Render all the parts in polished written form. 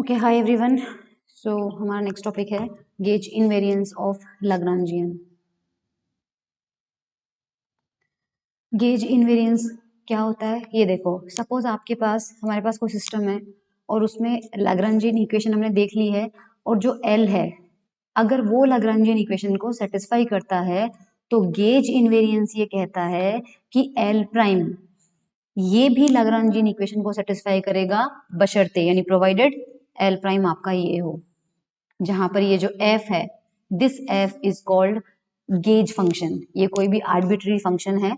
Okay, हाय everyone. So हमारा next topic है gauge invariance of Lagrangian. Gauge invariance क्या होता है ये देखो। सपोज आपके पास हमारे पास कोई सिस्टम है और उसमें लैग्रांजियन इक्वेशन हमने देख ली है, और जो एल है अगर वो लैग्रांजियन इक्वेशन को सेटिस्फाई करता है तो गेज इनवेरिएंस ये कहता है कि एल प्राइम ये भी लैग्रांजियन इक्वेशन को सेटिस्फाई करेगा, बशर्ते यानी प्रोवाइडेड एल प्राइम आपका ये हो। जहां पर ये जो एफ है, this F is called gauge function. ये कोई भी आर्बिट्री फंक्शन है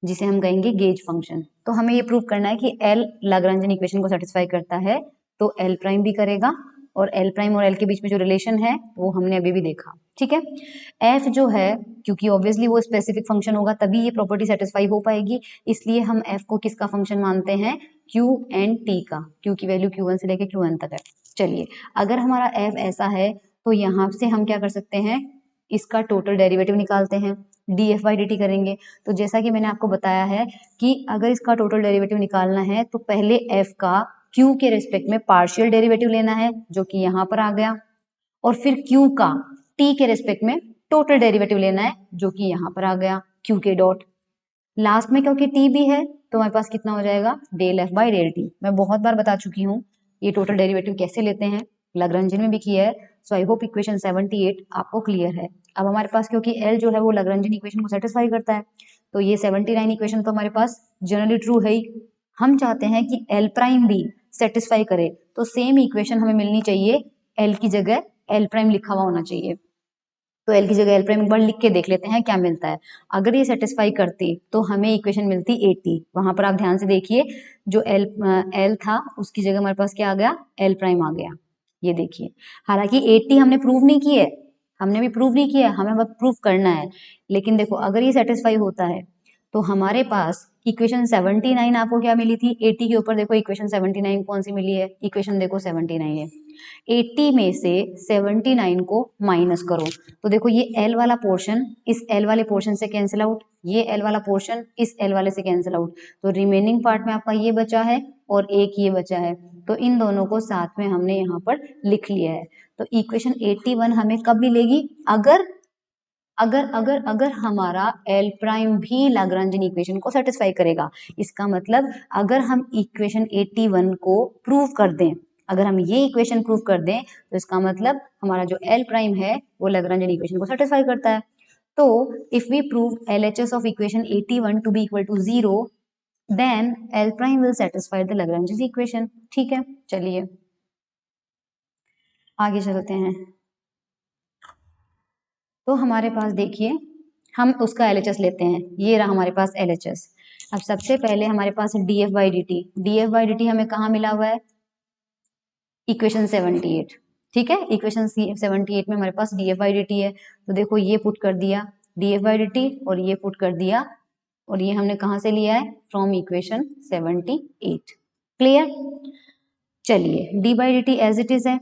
जिसे हम कहेंगे गेज फंक्शन। तो हमें ये प्रूव करना है कि एल लैग्रांजियन इक्वेशन को सेटिस्फाई करता है तो एल प्राइम भी करेगा, और एल प्राइम और एल के बीच में जो रिलेशन है वो हमने अभी भी देखा। ठीक है, एफ जो है क्योंकि ऑब्वियसली वो स्पेसिफिक फंक्शन होगा तभी ये प्रॉपर्टी सेटिस्फाई हो पाएगी, इसलिए हम एफ को किसका फंक्शन मानते हैं, क्यू एंड टी का। क्यू की वैल्यू Q1 से लेके Qn तक है। चलिए, अगर हमारा एफ ऐसा है तो यहाँ से हम क्या कर सकते हैं, इसका टोटल डेरिवेटिव निकालते हैं, D F by D T करेंगे। तो जैसा कि मैंने आपको बताया है कि अगर इसका टोटल डेरिवेटिव निकालना है तो पहले एफ का क्यू के रिस्पेक्ट में पार्शियल डेरिवेटिव लेना है जो कि यहाँ पर आ गया, और फिर क्यू का टी के रिस्पेक्ट में टोटल डेरिवेटिव लेना है जो कि यहाँ पर आ गया, क्यू के डॉट। लास्ट में क्योंकि टी भी है तो हमारे पास कितना हो जाएगा, del F by del T. मैं बहुत बार बता चुकी हूँ ये टोटल डेरिवेटिव कैसे लेते हैं, लैग्रांजियन में भी किया है। सो आई होप इक्वेशन 78 आपको क्लियर है। अब हमारे पास क्योंकि एल जो है वो लैग्रांजियन इक्वेशन को सेटिस्फाई करता है तो ये 79 इक्वेशन तो हमारे पास जनरली ट्रू है ही। हम चाहते हैं कि एल प्राइम भी सेटिस्फाई करे, तो सेम इक्वेशन हमें मिलनी चाहिए, एल की जगह एल प्राइम लिखा हुआ होना चाहिए। तो एल की जगह एल प्राइम एक बार लिख के देख लेते हैं क्या मिलता है। अगर ये सेटिस्फाई करती तो हमें इक्वेशन मिलती 80। वहां पर आप ध्यान से देखिए, जो एल था उसकी जगह हमारे पास क्या आ गया, एल प्राइम आ गया। ये देखिए, हालांकि 80 हमने प्रूव नहीं की है, हमने भी प्रूव नहीं किया, हमें बस प्रूव करना है। लेकिन देखो अगर ये सेटिस्फाई होता है तो हमारे पास इक्वेशन 79 आपको क्या मिली थी, 80 के ऊपर देखो इक्वेशन 79 कौन सी मिली है, इक्वेशन देखो 79 है। 80 में से 79 को माइनस करो तो देखो ये L वाला पोर्शन इस L वाले पोर्शन से कैंसिल आउट, ये L वाला पोर्शन इस L वाले से कैंसिल आउट, तो रिमेनिंग पार्ट में आपका ये बचा है और एक ये बचा है। तो इन दोनों को साथ में हमने यहाँ पर लिख लिया है। तो इक्वेशन 81 हमें कब मिलेगी, अगर अगर अगर अगर हमारा एल प्राइम भी लैग्रांजियन इक्वेशन को सेटिस्फाई करेगा। इसका मतलब अगर हम इक्वेशन 81 को प्रूव कर दें, अगर हम ये इक्वेशन प्रूव कर दें तो इसका मतलब हमारा जो एल प्राइम है वो लैग्रांजियन इक्वेशन को सेटिस्फाई करता है। तो if we prove LHS of equation 81 to be equal to 0 then L prime will satisfy the Lagrangian equation. ठीक है, चलिए आगे चलते हैं। तो हमारे पास देखिए हम उसका LHS लेते हैं, ये रहा हमारे पास LHS। अब सबसे पहले हमारे पास DF by D T, DF by D T हमें कहाँ मिला हुआ है, इक्वेशन 78। ठीक है, इक्वेशन 78 में हमारे पास DF बाई डी टी है। तो देखो ये पुट कर दिया DF बाई डी टी और ये पुट कर दिया, और ये हमने कहाँ से लिया है, फ्रॉम इक्वेशन 78। क्लियर, चलिए D by D T as it is है।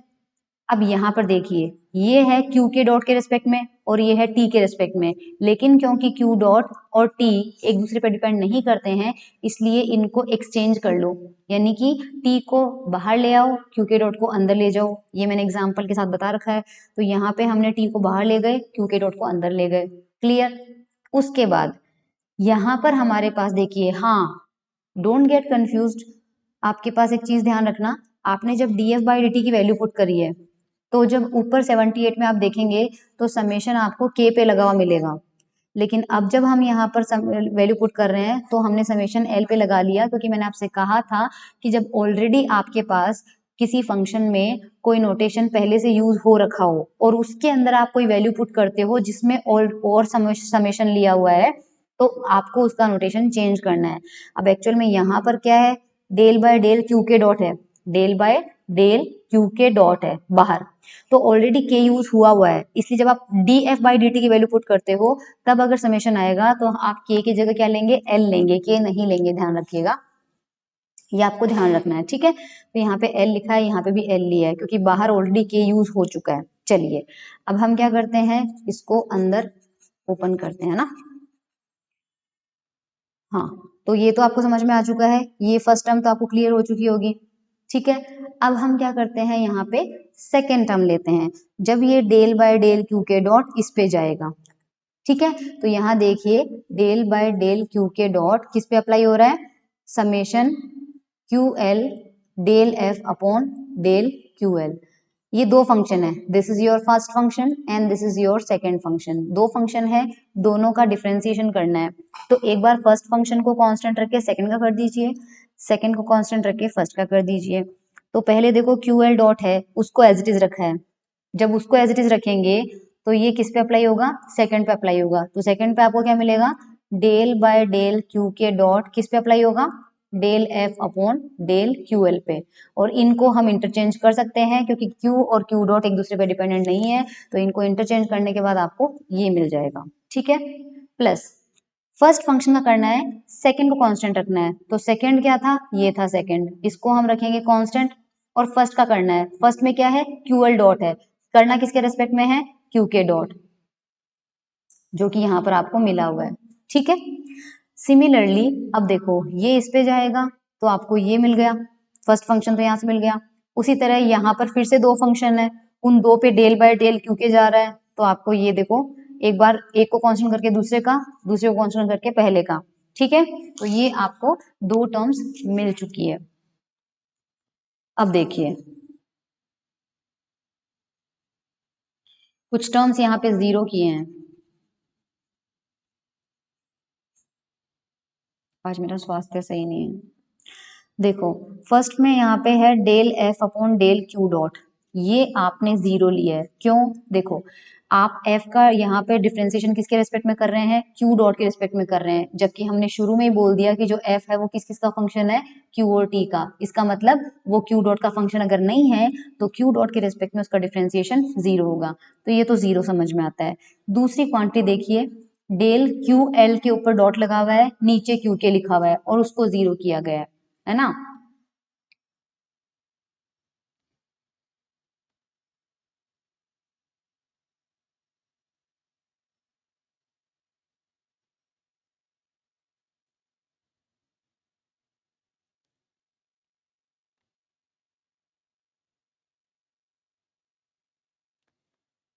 अब यहाँ पर देखिए ये है Q के डॉट के रिस्पेक्ट में और ये है T के रिस्पेक्ट में, लेकिन क्योंकि Q डॉट और T एक दूसरे पर डिपेंड नहीं करते हैं इसलिए इनको एक्सचेंज कर लो, यानी कि T को बाहर ले आओ, Q के डॉट को अंदर ले जाओ। ये मैंने एग्जाम्पल के साथ बता रखा है। तो यहाँ पे हमने T को बाहर ले गए, Q के डॉट को अंदर ले गए। क्लियर, उसके बाद यहाँ पर हमारे पास देखिए, हाँ डोंट गेट कंफ्यूज्ड, आपके पास एक चीज ध्यान रखना, आपने जब DF बाई डी टी की वैल्यू पुट करी है तो जब ऊपर 78 में आप देखेंगे तो समेशन आपको K पे लगा हुआ मिलेगा, लेकिन अब जब हम यहाँ पर वैल्यू पुट कर रहे हैं तो हमने समेशन L पे लगा लिया, क्योंकि मैंने आपसे कहा था कि जब ऑलरेडी आपके पास किसी फंक्शन में कोई नोटेशन पहले से यूज हो रखा हो और उसके अंदर आप कोई वैल्यू पुट करते हो जिसमें और समेशन लिया हुआ है तो आपको उसका नोटेशन चेंज करना है। अब एक्चुअल में यहाँ पर क्या है, del by del Q K dot है, del by del Q K dot है बाहर, तो ऑलरेडी के यूज हुआ है, इसलिए जब आप D F by D T की वैल्यू पुट करते हो तब अगर समेशन आएगा तो आप के की जगह क्या लेंगे, एल लेंगे, के नहीं लेंगे, ध्यान रखिएगा, ये आपको ध्यान रखना है। ठीक है, तो यहाँ पे एल लिखा है, यहाँ पे भी एल लिया है क्योंकि बाहर ऑलरेडी के यूज हो चुका है। चलिए अब हम क्या करते हैं, इसको अंदर ओपन करते हैं ना। हाँ, तो ये तो आपको समझ में आ चुका है, ये फर्स्ट टर्म तो आपको क्लियर हो चुकी होगी। ठीक है। अब हम क्या करते हैं, यहाँ पे सेकेंड टर्म लेते हैं, जब ये del by del Q K dot इस पे जाएगा, ठीक है। तो यहाँ देखिए del by del Q K dot किस पे अप्लाई हो रहा है, summation Q L del F upon del Q L. ये दो फंक्शन है, this is your first function and this is your second function. दो फंक्शन है, दोनों का डिफरेंशिएशन करना है। तो एक बार फर्स्ट फंक्शन को कांस्टेंट रख के सेकंड का कर दीजिए, सेकंड को कांस्टेंट रख के फर्स्ट का कर दीजिए। तो पहले देखो क्यू एल डॉट है, उसको एज इट इज रखा है, जब उसको एज इट इज रखेंगे तो ये किस पे अप्लाई होगा, सेकंड पे अप्लाई होगा। तो सेकंड पे आपको क्या मिलेगा, del by del Q K dot किस पे अप्लाई होगा, del F upon del Q L पे। और इनको हम इंटरचेंज कर सकते हैं क्योंकि क्यू और क्यू डॉट एक दूसरे पे डिपेंडेंट नहीं है, तो इनको इंटरचेंज करने के बाद आपको ये मिल जाएगा, ठीक है। प्लस फर्स्ट फंक्शन का करना है, सेकंड को कांस्टेंट रखना है। तो सेकंड क्या था, ये था सेकंड, इसको हम रखेंगे कांस्टेंट। और फर्स्ट का करना है, फर्स्ट में क्या है, क्यूएल डॉट है, करना किसके रेस्पेक्ट में है, क्यू के डॉट, जो कि यहाँ पर आपको मिला हुआ है, ठीक है। सिमिलरली अब देखो ये इस पे जाएगा तो आपको ये मिल गया, फर्स्ट फंक्शन तो यहाँ से मिल गया। उसी तरह यहाँ पर फिर से दो फंक्शन है, उन दो पे डेल बाय डेल क्यू के जा रहा है, तो आपको ये देखो एक बार एक को कांस्टेंट करके दूसरे का, दूसरे को कांस्टेंट करके पहले का, ठीक है। तो ये आपको दो टर्म्स मिल चुकी है। अब देखिए कुछ टर्म्स यहाँ पे जीरो किए हैं, आज मेरा स्वास्थ्य सही नहीं है। देखो फर्स्ट में यहाँ पे है del F upon del Q dot, ये आपने जीरो लिया है, क्यों, देखो आप एफ का यहाँ पे डिफरेंशिएशन किसके रेस्पेक्ट में कर रहे हैं, क्यू डॉट के रेस्पेक्ट में कर रहे हैं, जबकि हमने शुरू में ही बोल दिया कि जो एफ है वो किस किस का फंक्शन है, क्यू और टी का। इसका मतलब वो क्यू डॉट का फंक्शन अगर नहीं है तो क्यू डॉट के रेस्पेक्ट में उसका डिफरेंशिएशन जीरो होगा, तो ये तो जीरो समझ में आता है। दूसरी क्वांटिटी देखिए, डेल क्यू एल के ऊपर डॉट लगा हुआ है, नीचे क्यू के लिखा हुआ है और उसको जीरो किया गया है ना।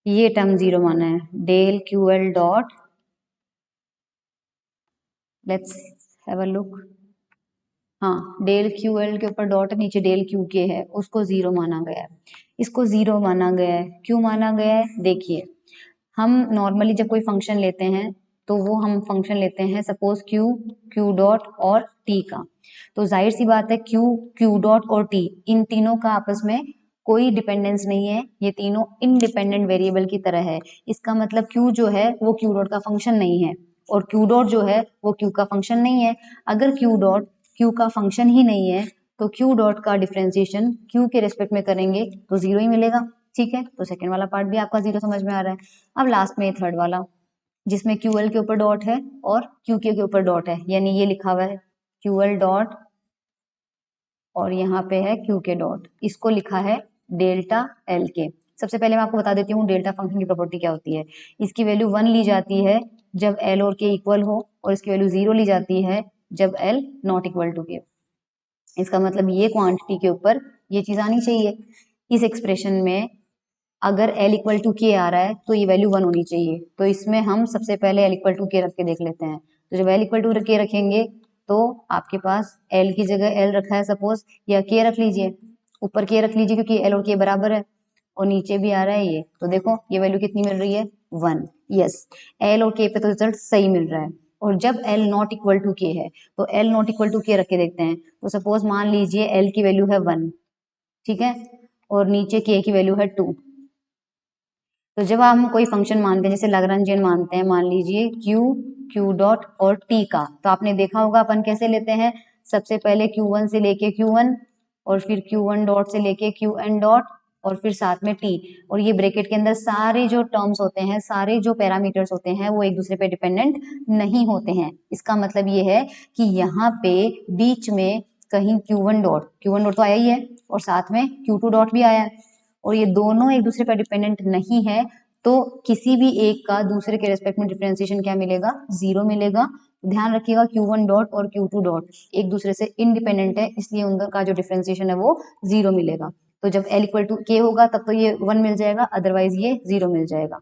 ये टर्म जीरो माना है, del Q L dot, let's have a look, हाँ डेल क्यू एल के ऊपर डॉट नीचे डेल क्यू के है, उसको जीरो माना गया है। इसको जीरो माना गया है, क्यों माना गया है, देखिए हम नॉर्मली जब कोई फंक्शन लेते हैं तो वो हम फंक्शन लेते हैं सपोज क्यू, क्यू डॉट और टी का। तो जाहिर सी बात है क्यू, क्यू डॉट और टी, इन तीनों का आपस में कोई डिपेंडेंस नहीं है, ये तीनों इंडिपेंडेंट वेरिएबल की तरह है। इसका मतलब क्यू जो है वो क्यू डॉट का फंक्शन नहीं है और क्यू डॉट जो है वो क्यू का फंक्शन नहीं है। अगर क्यू डॉट क्यू का फंक्शन ही नहीं है तो क्यू डॉट का डिफरेंशिएशन क्यू के रेस्पेक्ट में करेंगे तो जीरो ही मिलेगा, ठीक है। तो सेकंड वाला पार्ट भी आपका जीरो समझ में आ रहा है। अब लास्ट में थर्ड वाला, जिसमें क्यू एल के ऊपर डॉट है और क्यू के ऊपर डॉट है, यानी ये लिखा हुआ है क्यू एल डॉट और यहाँ पे है क्यू के डॉट, इसको लिखा है डेल्टा एल के। सबसे पहले मैं आपको बता देती हूँ डेल्टा फंक्शन की प्रॉपर्टी क्या होती है। इसकी वैल्यू 1 ली जाती है जब एल और के इक्वल हो, और इसकी वैल्यू 0 ली जाती है जब एल नॉट इक्वल टू के। इसका मतलब ये क्वांटिटी के ऊपर ये चीज आनी चाहिए। इस एक्सप्रेशन में अगर एल इक्वल टू के आ रहा है तो ये वैल्यू 1 होनी चाहिए, तो इसमें हम सबसे पहले एल इक्वल टू के रख के देख लेते हैं। तो जब एल इक्वल टू के रखेंगे तो आपके पास एल की जगह एल रखा है सपोज, या के रख लीजिए, ऊपर के रख लीजिए क्योंकि एल और के बराबर है, और नीचे भी आ रहा है ये, तो देखो ये वैल्यू कितनी मिल रही है, 1। यस, एल और के पे तो रिजल्ट सही मिल रहा है। और जब एल नॉट इक्वल टू के है तो एल नॉट इक्वल टू के रख के देखते हैं। तो सपोज मान लीजिए एल की वैल्यू है 1, ठीक है, और नीचे के की वैल्यू है 2। तो जब हम कोई फंक्शन मानते हैं, जैसे लाग्रांजियन मानते हैं, मान लीजिए क्यू, क्यू डॉट और टी का, तो आपने देखा होगा अपन कैसे लेते हैं, सबसे पहले Q1 से लेके Q1 और फिर Q1 डॉट से लेके Qn डॉट और फिर साथ में T, और ये ब्रैकेट के अंदर सारे जो टर्म्स होते हैं, सारे जो पैरामीटर्स होते हैं वो एक दूसरे पे डिपेंडेंट नहीं होते हैं। इसका मतलब ये है कि यहाँ पे बीच में कहीं Q1 डॉट तो आया ही है और साथ में Q2 डॉट भी आया है, और ये दोनों एक दूसरे पर डिपेंडेंट नहीं है, तो किसी भी एक का दूसरे के रेस्पेक्ट में डिफरेंशिएशन क्या मिलेगा, जीरो मिलेगा। ध्यान रखिएगा Q1 डॉट और Q2 डॉट एक दूसरे से इंडिपेंडेंट है, इसलिए उनका जो डिफरेंशिएशन है वो 0 मिलेगा। तो जब L इक्वल टू K होगा तब तो ये 1 मिल जाएगा, अदरवाइज ये 0 मिल जाएगा।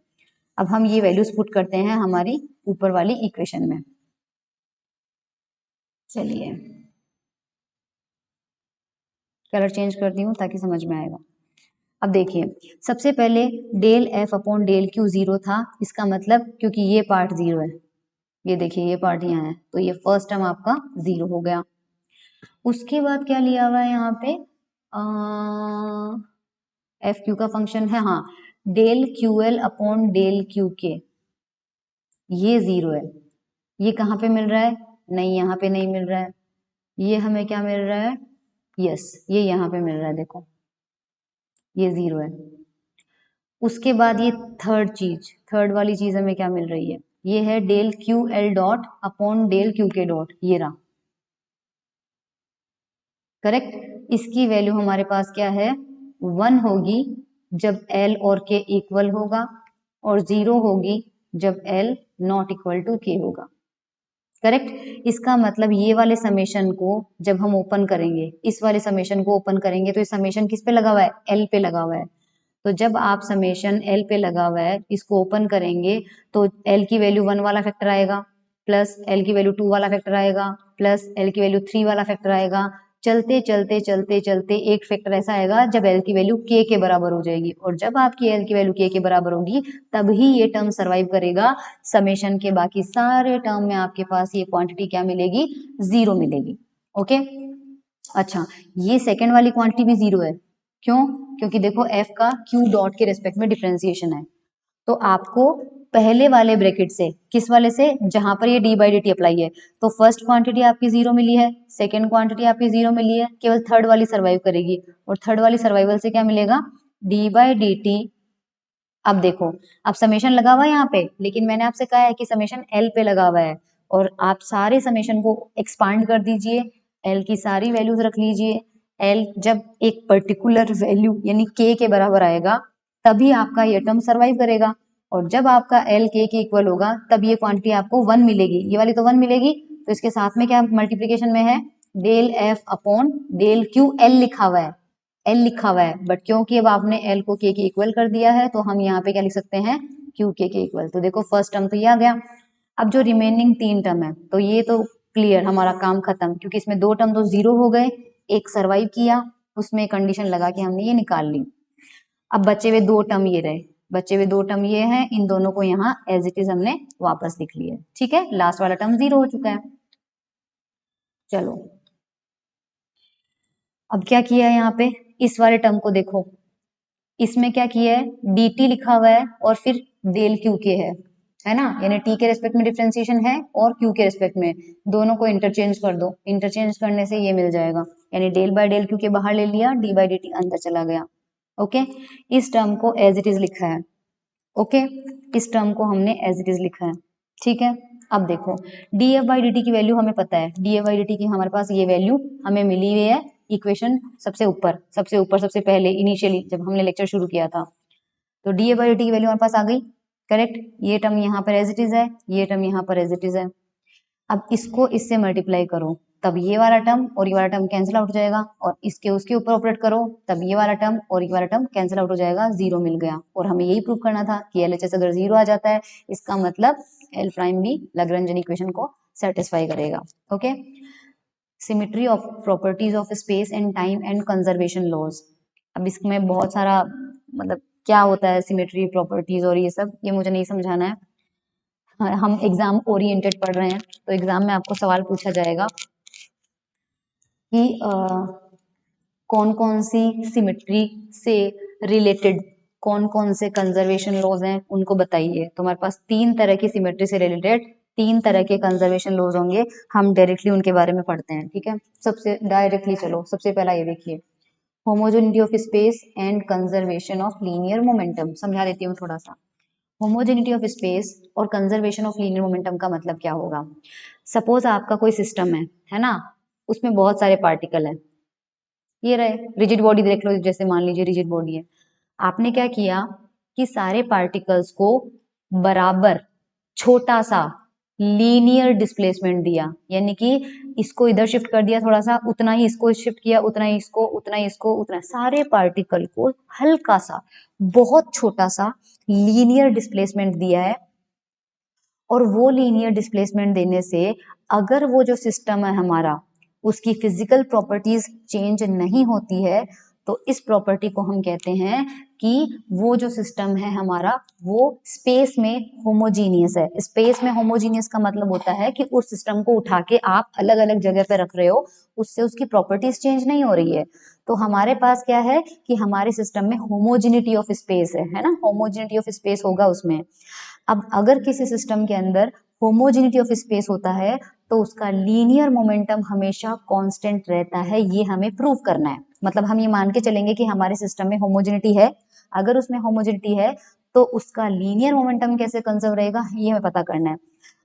अब हम ये वैल्यूज पुट करते हैं हमारी ऊपर वाली इक्वेशन में। चलिए कलर चेंज करती हूँ ताकि समझ में आएगा। अब देखिए सबसे पहले del F upon del Q 0 था, इसका मतलब क्योंकि ये पार्ट 0 है, ये देखिए ये पार्ट यहाँ है, तो ये फर्स्ट टर्म आपका 0 हो गया। उसके बाद क्या लिया हुआ है यहाँ पे, एफ क्यू का फंक्शन है, हाँ, del Q L upon del Q K, ये 0 है। ये कहाँ पे मिल रहा है, नहीं यहाँ पे नहीं मिल रहा है, ये हमें क्या मिल रहा है, यस ये यहाँ पे मिल रहा है, देखो ये 0 है। उसके बाद ये थर्ड वाली चीज हमें क्या मिल रही है, ये है del Q L dot upon del Q K dot, ये रहा, करेक्ट। इसकी वैल्यू हमारे पास क्या है, 1 होगी जब L और K इक्वल होगा, और 0 होगी जब L not equal to K होगा, करेक्ट। इसका मतलब ये वाले समेशन को जब हम ओपन करेंगे, इस वाले समेशन को ओपन करेंगे, तो ये समेशन किस पे लगा हुआ है, L पे लगा हुआ है। तो जब आप समेशन L पे लगा हुआ है इसको ओपन करेंगे तो L की वैल्यू 1 वाला फैक्टर आएगा, प्लस L की वैल्यू 2 वाला फैक्टर आएगा, प्लस L की वैल्यू 3 वाला फैक्टर आएगा, चलते चलते चलते चलते एक फैक्टर ऐसा आएगा जब L की वैल्यू K के बराबर हो जाएगी, और जब आपकी L की वैल्यू K के बराबर होगी तभी ये टर्म सर्वाइव करेगा। समेशन के बाकी सारे टर्म में आपके पास ये क्वांटिटी क्या मिलेगी, 0 मिलेगी। ओके, अच्छा ये सेकेंड वाली क्वांटिटी भी 0 है, क्यों, क्योंकि देखो f का q डॉट के रेस्पेक्ट में डिफरेंशिएशन है, तो आपको पहले वाले ब्रैकेट से, किस वाले से, जहां पर ये d by D T apply है, तो फर्स्ट क्वांटिटी आपकी 0 मिली है, सेकेंड क्वांटिटी आपकी 0 मिली है, केवल थर्ड वाली सर्वाइव करेगी, और थर्ड वाली सर्वाइवल से क्या मिलेगा, d बाई डी टी। अब देखो अब समेशन लगा हुआ है यहाँ पे, लेकिन मैंने आपसे कहा है कि समेशन L पे लगा हुआ है, और आप सारे समेशन को एक्सपांड कर दीजिए, L की सारी वैल्यूज रख लीजिए, L जब एक पर्टिकुलर वैल्यू यानी K के बराबर आएगा तभी आपका ये टर्म सर्वाइव करेगा, और जब आपका L K के इक्वल होगा तब ये क्वांटिटी आपको 1 मिलेगी, ये वाली तो 1 मिलेगी, तो इसके साथ में क्या मल्टीप्लीकेशन में है, del F upon del Q L लिखा हुआ है, एल लिखा हुआ है, बट क्योंकि अब आपने एल को के इक्वल कर दिया है तो हम यहाँ पे क्या लिख सकते हैं, क्यू के इक्वल। तो देखो फर्स्ट टर्म तो ये आ गया। अब जो रिमेनिंग 3 टर्म है तो ये तो क्लियर, हमारा काम खत्म, क्योंकि इसमें 2 टर्म तो 0 हो गए, एक सर्वाइव किया, उसमें कंडीशन लगा के हमने ये निकाल ली। अब बचे हुए 2 टर्म ये रहे, बचे हुए 2 टर्म ये हैं, इन दोनों को यहाँ एज इट इज हमने वापस लिख लिया, ठीक है, लास्ट वाला टर्म 0 हो चुका है। चलो अब क्या किया है यहाँ पे, इस वाले टर्म को देखो, इसमें क्या किया है, डी टी लिखा हुआ है और फिर डेल क्यू के है ना, यानी टी के रेस्पेक्ट में डिफरेंशिएशन है और क्यू के रेस्पेक्ट में, दोनों को इंटरचेंज कर दो, इंटरचेंज करने से ये मिल जाएगा, यानी डेल बाय डेल क्यू के बाहर ले लिया, डी बाई डी टी अंदर चला गया। ओके, इस टर्म को एज इट इज लिखा है, ओके, इस टर्म को हमने एज इट इज लिखा है, ठीक है। अब देखो D F by D T की वैल्यू हमें पता है, D F by D T की हमारे पास ये वैल्यू हमें मिली हुई है, इक्वेशन सबसे ऊपर सबसे पहले इनिशियली जब हमने लेक्चर शुरू किया था, तो D F by D T की वैल्यू हमारे पास आ गई, करेक्ट। ये टर्म यहाँ पर एज इट इज है, ये टर्म यहाँ पर एज इट इज है। अब इसको इससे मल्टीप्लाई करो तब ये वाला टर्म और ये वाला टर्म कैंसिल आउट हो जाएगा, और इसके उसके ऊपर ऑपरेट करो तब ये वाला टर्म और ये वाला टर्म कैंसिल आउट हो जाएगा, 0 मिल गया। और हमें यही प्रूव करना था कि LHS अगर 0 आ जाता है इसका मतलब L प्राइम भी लैग्रेंजन इक्वेशन को सेटिस्फाई करेगा। Okay, symmetry of properties of space and time and conservation laws. अब इसमें बहुत सारा मतलब क्या होता है सिमेट्री प्रॉपर्टीज और ये सब, ये मुझे नहीं समझाना है, हम एग्जाम ओरिएंटेड पढ़ रहे हैं, तो एग्जाम में आपको सवाल पूछा जाएगा कि कौन कौन सी सिमेट्री से रिलेटेड कौन कौन से कंजर्वेशन लॉज हैं उनको बताइए। तो हमारे पास 3 तरह की सिमेट्री से रिलेटेड 3 तरह के कंजर्वेशन लॉज होंगे, हम डायरेक्टली उनके बारे में पढ़ते हैं, ठीक है। सबसे डायरेक्टली चलो, सबसे पहला ये देखिए, homogeneity of space and conservation of linear momentum. समझा देती हूँ थोड़ा सा। होमोजेनिटी ऑफ स्पेस और कंजर्वेशन ऑफ लीनियर मोमेंटम का मतलब क्या होगा। सपोज आपका कोई सिस्टम है ना, उसमें बहुत सारे पार्टिकल हैं, ये रहे, रिजिड बॉडी देख लो, जैसे मान लीजिए रिजिड बॉडी है, आपने क्या किया कि सारे पार्टिकल्स को बराबर छोटा सा लीनियर डिस्प्लेसमेंट दिया, यानी कि इसको इधर शिफ्ट कर दिया थोड़ा सा, उतना ही इसको शिफ्ट किया, उतना ही इसको, उतना ही इसको, उतना, सारे पार्टिकल को हल्का सा, बहुत छोटा सा लीनियर डिस्प्लेसमेंट दिया है। और वो लीनियर डिस्प्लेसमेंट देने से अगर वो जो सिस्टम है हमारा, उसकी फिजिकल प्रॉपर्टीज चेंज नहीं होती है, तो इस प्रॉपर्टी को हम कहते हैं कि वो जो सिस्टम है हमारा वो स्पेस में होमोजीनियस है। स्पेस में होमोजीनियस का मतलब होता है कि उस सिस्टम को उठा के आप अलग अलग जगह पे रख रहे हो, उससे उसकी प्रॉपर्टीज चेंज नहीं हो रही है। तो हमारे पास क्या है कि हमारे सिस्टम में होमोजिनिटी ऑफ स्पेस है ना, होमोजिनिटी ऑफ स्पेस होगा उसमें। अब अगर किसी सिस्टम के अंदर होमोजिनिटी ऑफ स्पेस होता है तो उसका लीनियर मोमेंटम हमेशा कांस्टेंट रहता है, ये हमें प्रूव करना है। मतलब हम ये मान के चलेंगे कि हमारे सिस्टम में होमोजिनिटी है, अगर उसमें होमोजिनिटी है तो उसका लीनियर मोमेंटम कैसे कंजर्व रहेगा, ये हमें पता करना है।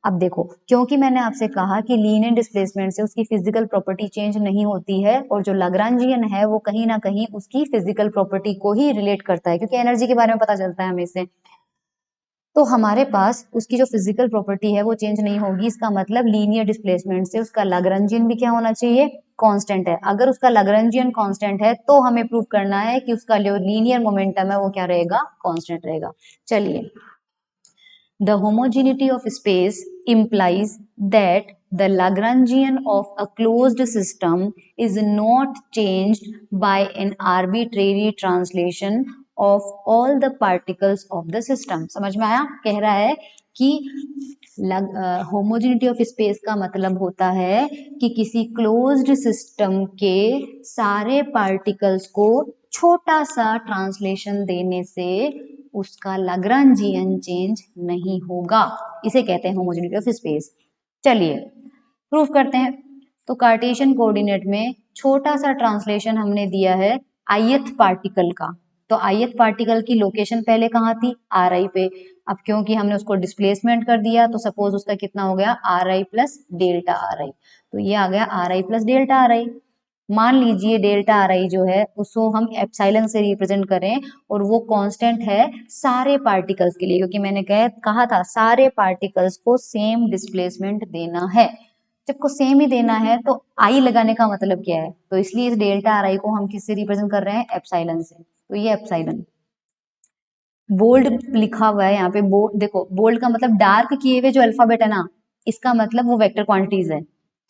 अब देखो, क्योंकि मैंने आपसे कहा कि लीनियर डिस्प्लेसमेंट से उसकी फिजिकल प्रॉपर्टी चेंज नहीं होती है, और जो लाग्रांजियन है वो कहीं ना कहीं उसकी फिजिकल प्रॉपर्टी को ही रिलेट करता है, क्योंकि एनर्जी के बारे में पता चलता है हमें इससे। तो हमारे पास उसकी जो फिजिकल प्रॉपर्टी है वो चेंज नहीं होगी, इसका मतलब लीनियर डिस्प्लेसमेंट से उसका लाग्रांजियन भी क्या होना चाहिए, कांस्टेंट है। अगर उसका लाग्रांजियन कांस्टेंट है तो हमें प्रूव करना है कि उसका जो लीनियर मोमेंटम है वो क्या रहेगा, कांस्टेंट रहेगा। चलिए, the homogeneity of space implies that the Lagrangian of a closed system is not changed by an arbitrary translation of all the particles of the system। समझ में आया? कह रहा है कि होमोजेनिटी ऑफ स्पेस का मतलब होता है कि किसी क्लोज्ड सिस्टम के सारे पार्टिकल्स को छोटा सा ट्रांसलेशन देने से उसका लाग्रांजियन चेंज नहीं होगा, इसे कहते हैं होमोजेनिटी ऑफ स्पेस। चलिए प्रूफ करते हैं। तो कार्टेशियन कोऑर्डिनेट में छोटा सा ट्रांसलेशन हमने दिया है ith पार्टिकल का। तो ith पार्टिकल की लोकेशन पहले कहाँ थी, Ri पे। अब क्योंकि हमने उसको डिस्प्लेसमेंट कर दिया तो सपोज उसका कितना हो गया, Ri प्लस डेल्टा Ri। तो ये आ गया Ri प्लस डेल्टा Ri। मान लीजिए डेल्टा Ri जो है उसको हम एप्सिलॉन से रिप्रेजेंट करें, और वो कांस्टेंट है सारे पार्टिकल्स के लिए, क्योंकि मैंने कहा था सारे पार्टिकल्स को सेम डिस्प्लेसमेंट देना है। जब को सेम ही देना है तो आई लगाने का मतलब क्या है, तो इसलिए इस डेल्टा Ri को हम किससे रिप्रेजेंट कर रहे हैं, एप्सिलॉन से। तो ये एप्सिलॉन बोल्ड लिखा हुआ है यहाँ पे। बोल्ड देखो, बोल्ड का मतलब डार्क किए हुए जो अल्फाबेट है ना, इसका मतलब वो वेक्टर क्वांटिटीज है।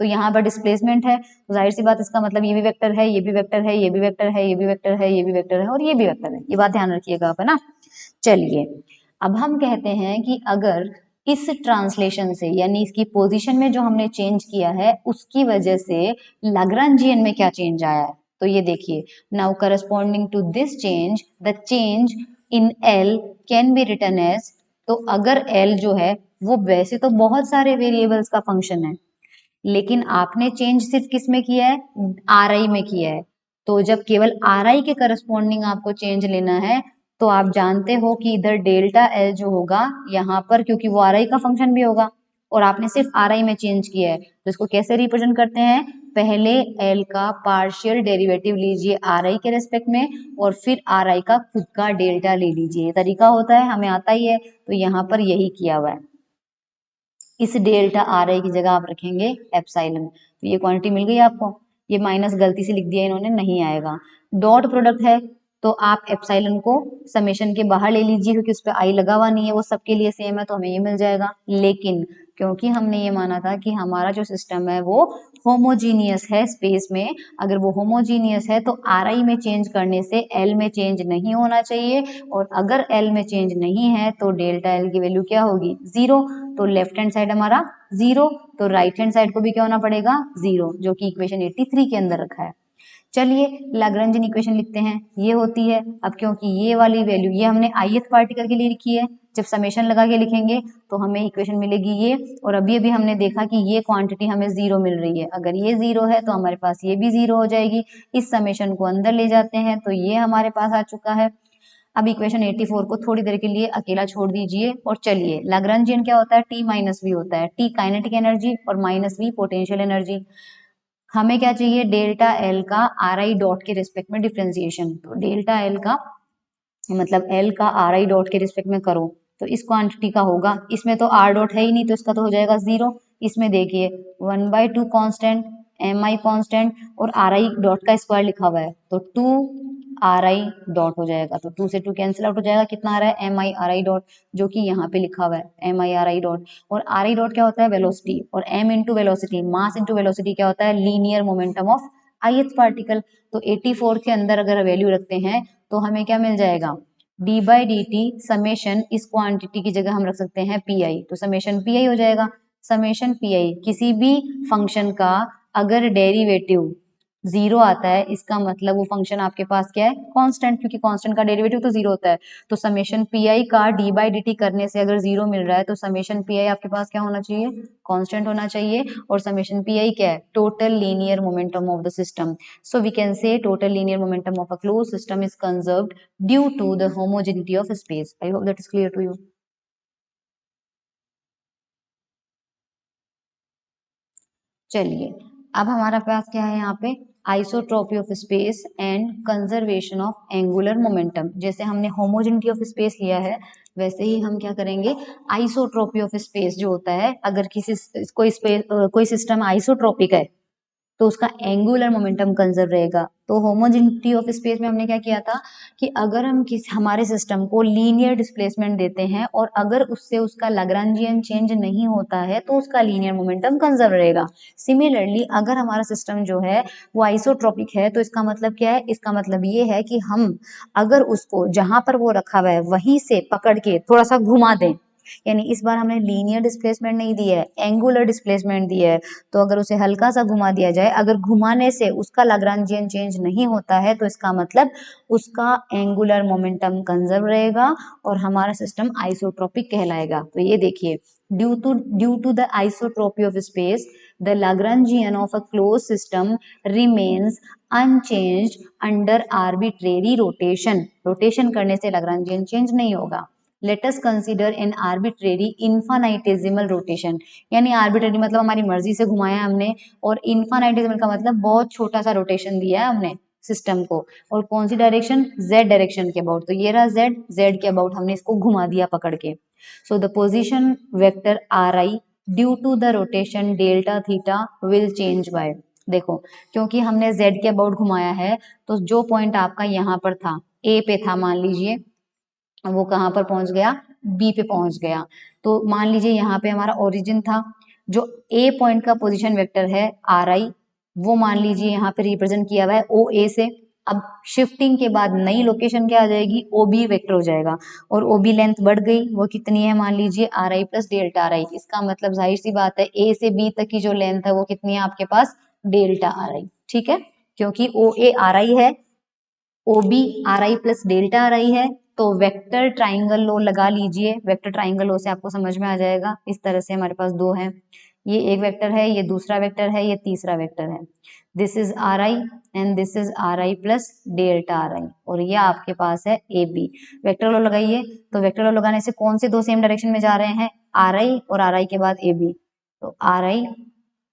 तो यहाँ पर डिस्प्लेसमेंट है तो जाहिर सी बात इसका मतलब ये भी वेक्टर है, ये भी वेक्टर है, ये भी वेक्टर है, ये भी वेक्टर है, ये भी वेक्टर है, और ये भी वेक्टर है। ये बात ध्यान रखिएगा आप, है ना। चलिए, अब हम कहते हैं कि अगर इस ट्रांसलेशन से, यानी इसकी पोजीशन में जो हमने चेंज किया है उसकी वजह से लाग्रांजियन में क्या चेंज आया है, तो ये देखिए, now corresponding to this change the change in L can be written as. तो अगर L जो है वो वैसे तो बहुत सारे वेरिएबल्स का फंक्शन है, लेकिन आपने चेंज सिर्फ किस में किया है, Ri में किया है। तो जब केवल Ri के करस्पॉन्डिंग आपको चेंज लेना है तो आप जानते हो कि इधर डेल्टा L जो होगा यहाँ पर, क्योंकि वो Ri का फंक्शन भी होगा और आपने सिर्फ Ri में चेंज किया है, तो इसको कैसे रिप्रेजेंट करते हैं, पहले L का पार्शियल डेरिवेटिव लीजिए Ri के रेस्पेक्ट में, और फिर Ri का खुद का डेल्टा ले लीजिए। तरीका होता है, हमें आता ही है, तो यहाँ पर यही किया हुआ है। इस डेल्टा Ri की जगह आप रखेंगे एप्सिलॉन। तो ये क्वांटिटी मिल गई आपको। ये माइनस गलती से लिख दिया इन्होंने, नहीं आएगा। डॉट प्रोडक्ट है तो आप एप्सिलॉन को समेशन के बाहर ले लीजिए, क्योंकि उस पर आई लगा हुआ नहीं है, वो सबके लिए सेम है, तो हमें ये मिल जाएगा। लेकिन क्योंकि हमने ये माना था कि हमारा जो सिस्टम है वो होमोजीनियस है स्पेस में, अगर वो होमोजीनियस है तो Ri में चेंज करने से L में चेंज नहीं होना चाहिए, और अगर L में चेंज नहीं है तो डेल्टा L की वैल्यू क्या होगी, 0। तो लेफ्ट हैंड साइड हमारा 0, तो राइट हैंड साइड को भी क्या होना पड़ेगा, 0, जो कि इक्वेशन 83 के अंदर रखा है। चलिए लाग्रांजियन इक्वेशन लिखते हैं, ये होती है, अब क्योंकि ये वाली वैल्यू ये हमने ith पार्टिकल के लिए लिखी है, जब समेशन लगा के लिखेंगे तो हमें इक्वेशन मिलेगी ये, और अभी अभी हमने देखा कि ये क्वांटिटी हमें 0 मिल रही है, अगर ये 0 है तो हमारे पास ये भी 0 हो जाएगी। इस समेशन को अंदर ले जाते हैं तो ये हमारे पास आ चुका है। अब इक्वेशन 84 को थोड़ी देर के लिए अकेला छोड़ दीजिए, और चलिए, लाग्रांजियन क्या होता है, T माइनस वी होता है। T काइनेटिक एनर्जी और माइनस वी पोटेंशियल एनर्जी। हमें क्या चाहिए, डेल्टा L का Ri डॉट के रिस्पेक्ट में डिफ्रेंसिएशन। तो डेल्टा L का मतलब L का Ri डॉट के रिस्पेक्ट में करो तो इस क्वांटिटी का होगा। इसमें तो आर डॉट है ही नहीं, तो इसका तो हो जाएगा 0। इसमें देखिए 1/2 कांस्टेंट, एम आई कांस्टेंट और आर आई डॉट का स्क्वायर लिखा हुआ है, तो 2 आर आई डॉट हो जाएगा। तो 2 से 2 कैंसिल आउट हो जाएगा, कितना आ रहा है M I R I dot, जो कि यहाँ पे लिखा हुआ है M I R I dot. और आर आई डॉट क्या होता है, वेलोसिटी, और M into velocity, mass into velocity क्या होता है, linear momentum of ith particle. तो 84 के अंदर अगर वैल्यू रखते हैं तो हमें क्या मिल जाएगा, D by D T summation, इस क्वांटिटी की जगह हम रख सकते हैं पी आई, तो समेशन पी आई हो जाएगा। समेशन पी आई, किसी भी फंक्शन का अगर डेरिवेटिव 0 आता है, इसका मतलब वो फंक्शन आपके पास क्या है, कांस्टेंट, क्योंकि कांस्टेंट का डेरिवेटिव तो 0 होता है। तो समेशन पी आई का डी बाई डी टी करने से अगर 0 मिल रहा है, तो समेशन पी आई आपके पास क्या होना चाहिए, कांस्टेंट होना चाहिए। और समेशन पी आई क्या है, total linear momentum of the system. So we can say total linear momentum of a closed system is conserved due to the homogeneity of space. I hope that is clear to you. चलिए, अब हमारा पास क्या है यहाँ पे, isotropy of space and conservation of angular momentum. जैसे हमने homogeneity of space लिया है, वैसे ही हम क्या करेंगे, आइसोट्रॉपी ऑफ स्पेस जो होता है, अगर किसी कोई सिस्टम आइसोट्रॉपिक है तो उसका एंगुलर मोमेंटम कंजर्व रहेगा। तो होमोजेनिटी ऑफ स्पेस में हमने क्या किया था कि अगर हम हमारे सिस्टम को लीनियर डिस्प्लेसमेंट देते हैं और अगर उससे उसका लैग्रैन्जियन चेंज नहीं होता है तो उसका लीनियर मोमेंटम कंजर्व रहेगा। सिमिलरली अगर हमारा सिस्टम जो है वो आइसोट्रॉपिक है, तो इसका मतलब क्या है, इसका मतलब ये है कि हम अगर उसको जहां पर वो रखा हुआ है वहीं से पकड़ के थोड़ा सा घुमा दें, यानी इस बार हमने लीनियर डिस्प्लेसमेंट नहीं दी है, एंगुलर डिस्प्लेसमेंट दी है, तो अगर उसे हल्का सा घुमा दिया जाए, अगर घुमाने से उसका लैग्रैन्जियन चेंज नहीं होता है, तो इसका मतलब उसका एंगुलर मोमेंटम कंजर्व रहेगा और हमारा सिस्टम आइसोट्रोपिक कहलाएगा। तो ये देखिए, due to the isotropy of space the Lagrangian of a closed system remains unchanged under arbitrary rotation। Rotation करने से Lagrangian चेंज नहीं होगा। Let us consider an arbitrary infinitesimal rotation। यानी arbitrary मतलब हमारी मर्जी से घुमाया हमने, और infinitesimal का मतलब बहुत छोटा सा रोटेशन दिया है हमने सिस्टम को। और कौन सी डायरेक्शन, z डायरेक्शन के अबाउट। तो ये रहा z के अबाउट हमने इसको घुमा दिया पकड़ के। So the position vector R I due to the rotation delta theta will change by. देखो, क्योंकि हमने z के अबाउट घुमाया है, तो जो पॉइंट आपका यहाँ पर था, a पे था मान लीजिए, वो कहाँ पर पहुंच गया, बी पे पहुंच गया। तो मान लीजिए यहाँ पे हमारा ओरिजिन था, जो ए पॉइंट का पोजीशन वेक्टर है आर आई, वो मान लीजिए यहाँ पे रिप्रेजेंट किया हुआ है ओ ए से। अब शिफ्टिंग के बाद नई लोकेशन क्या आ जाएगी, ओ बी वेक्टर हो जाएगा, और ओ बी लेंथ बढ़ गई, वो कितनी है, मान लीजिए are I plus delta R आई। इसका मतलब जाहिर सी बात है ए से बी तक की जो लेंथ है वो कितनी है आपके पास, डेल्टा आर आई। ठीक है, क्योंकि ओ ए आर आई है, O B R I plus delta R I है, तो वेक्टर ट्राइंगल लो लगा लीजिए। वेक्टर ट्राइंगल लो से आपको समझ में आ जाएगा। इस तरह से हमारे पास दो हैं, ये एक वेक्टर है, ये दूसरा वेक्टर है, ये तीसरा वेक्टर है। This is are I and this is are I plus delta R आई, और ये आपके पास है ए बी। वेक्टर लो लगाइए, तो वेक्टर लो लगाने से कौन से दो सेम डायरेक्शन में जा रहे हैं, आर आई और आर आई के बाद ए बी। तो R I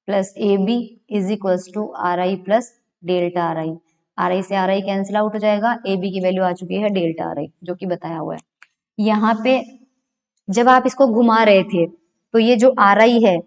plus A B is equals to R I plus delta R I. Are I से आर आई कैंसिल आउट हो जाएगा, ए बी की वैल्यू आ चुकी है डेल्टा आर आई, जो कि बताया हुआ है यहाँ पे। जब आप इसको घुमा रहे थे, तो ये जो आर आई है,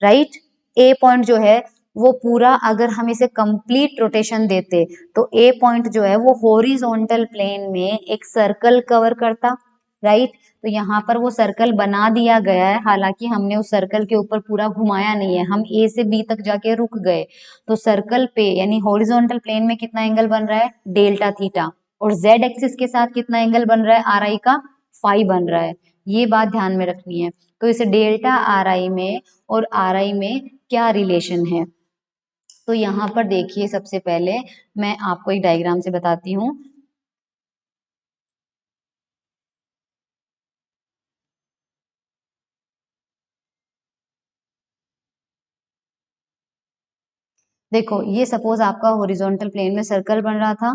राइट, ए पॉइंट जो है वो पूरा, अगर हम इसे कंप्लीट रोटेशन देते, तो ए पॉइंट जो है वो हॉरिजॉन्टल प्लेन में एक सर्कल कवर करता, राइट। तो यहाँ पर वो सर्कल बना दिया गया है, हालांकि हमने उस सर्कल के ऊपर पूरा घुमाया नहीं है, हम ए से बी तक जाके रुक गए। तो सर्कल पे यानी हॉरिजॉन्टल प्लेन में कितना एंगल बन रहा है, डेल्टा थीटा, और जेड एक्सिस के साथ कितना एंगल बन रहा है, आर आई का फाई बन रहा है। ये बात ध्यान में रखनी है। तो इस डेल्टा आर आई में और आर आई में क्या रिलेशन है, तो यहाँ पर देखिए, सबसे पहले मैं आपको एक डायग्राम से बताती हूँ। देखो, ये सपोज आपका हॉरिजॉन्टल प्लेन में सर्कल बन रहा था,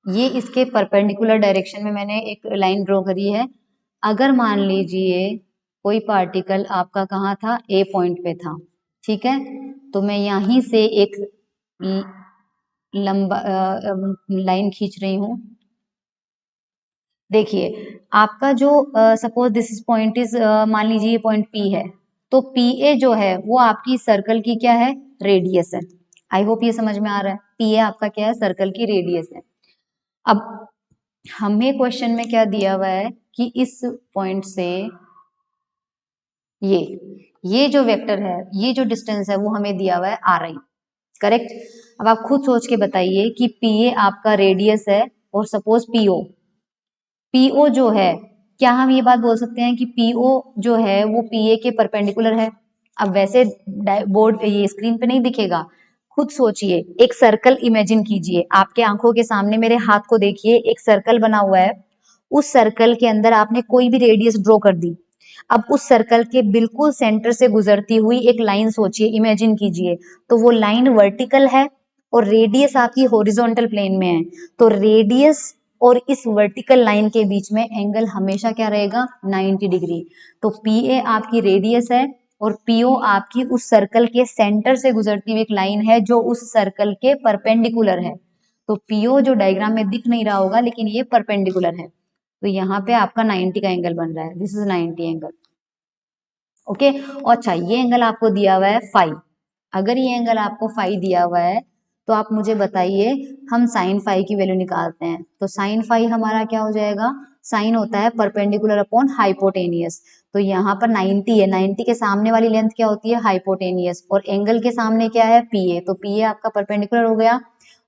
ये इसके परपेंडिकुलर डायरेक्शन में मैंने एक लाइन ड्रॉ करी है। अगर मान लीजिए कोई पार्टिकल आपका कहाँ था, ए पॉइंट पे था, ठीक है, तो मैं यहीं से एक लंबा लाइन खींच रही हूँ, देखिए आपका जो सपोज दिस पॉइंट इज, मान लीजिए ये पॉइंट P है, तो PA जो है वो आपकी सर्कल की क्या है, रेडियस है। आई होप ये समझ में आ रहा है, PA आपका क्या है, सर्कल की रेडियस है। अब हमें क्वेश्चन में क्या दिया हुआ है कि इस पॉइंट से ये जो वेक्टर है, ये जो डिस्टेंस है वो हमें दिया हुआ है RI, करेक्ट। अब आप खुद सोच के बताइए कि PA आपका रेडियस है और सपोज PO जो है, क्या हम ये बात बोल सकते हैं कि PO जो है वो PA के परपेंडिकुलर है? अब वैसे बोर्ड ये स्क्रीन पे नहीं दिखेगा, खुद सोचिए, एक सर्कल इमेजिन कीजिए, आपके आंखों के सामने मेरे हाथ को देखिए, एक सर्कल बना हुआ है, उस सर्कल के अंदर आपने कोई भी रेडियस ड्रॉ कर दी। अब उस सर्कल के बिल्कुल सेंटर से गुजरती हुई एक लाइन सोचिए, इमेजिन कीजिए, तो वो लाइन वर्टिकल है और रेडियस आपकी हॉरिजॉन्टल प्लेन में है, तो रेडियस और इस वर्टिकल लाइन के बीच में एंगल हमेशा क्या रहेगा, 90 डिग्री। तो PA आपकी रेडियस है और PO आपकी उस सर्कल के सेंटर से गुजरती हुई एक लाइन है जो उस सर्कल के परपेंडिकुलर है। तो PO जो डायग्राम में दिख नहीं रहा होगा लेकिन ये परपेंडिकुलर है, तो यहाँ पे आपका 90 का एंगल बन रहा है, दिस इज 90 एंगल। ओके, और अच्छा ये एंगल आपको दिया हुआ है फाई। अगर ये एंगल आपको फाई दिया हुआ है तो आप मुझे बताइए, हम साइन फाई की वैल्यू निकालते हैं, तो साइन फाई हमारा क्या हो जाएगा, साइन होता है परपेंडिकुलर अपॉन हाइपोटेनियस, तो यहाँ पर 90 है, 90 के सामने वाली लेंथ क्या होती है, हाइपोटेनियस, और एंगल के सामने क्या है, PA, तो PA आपका परपेंडिकुलर हो गया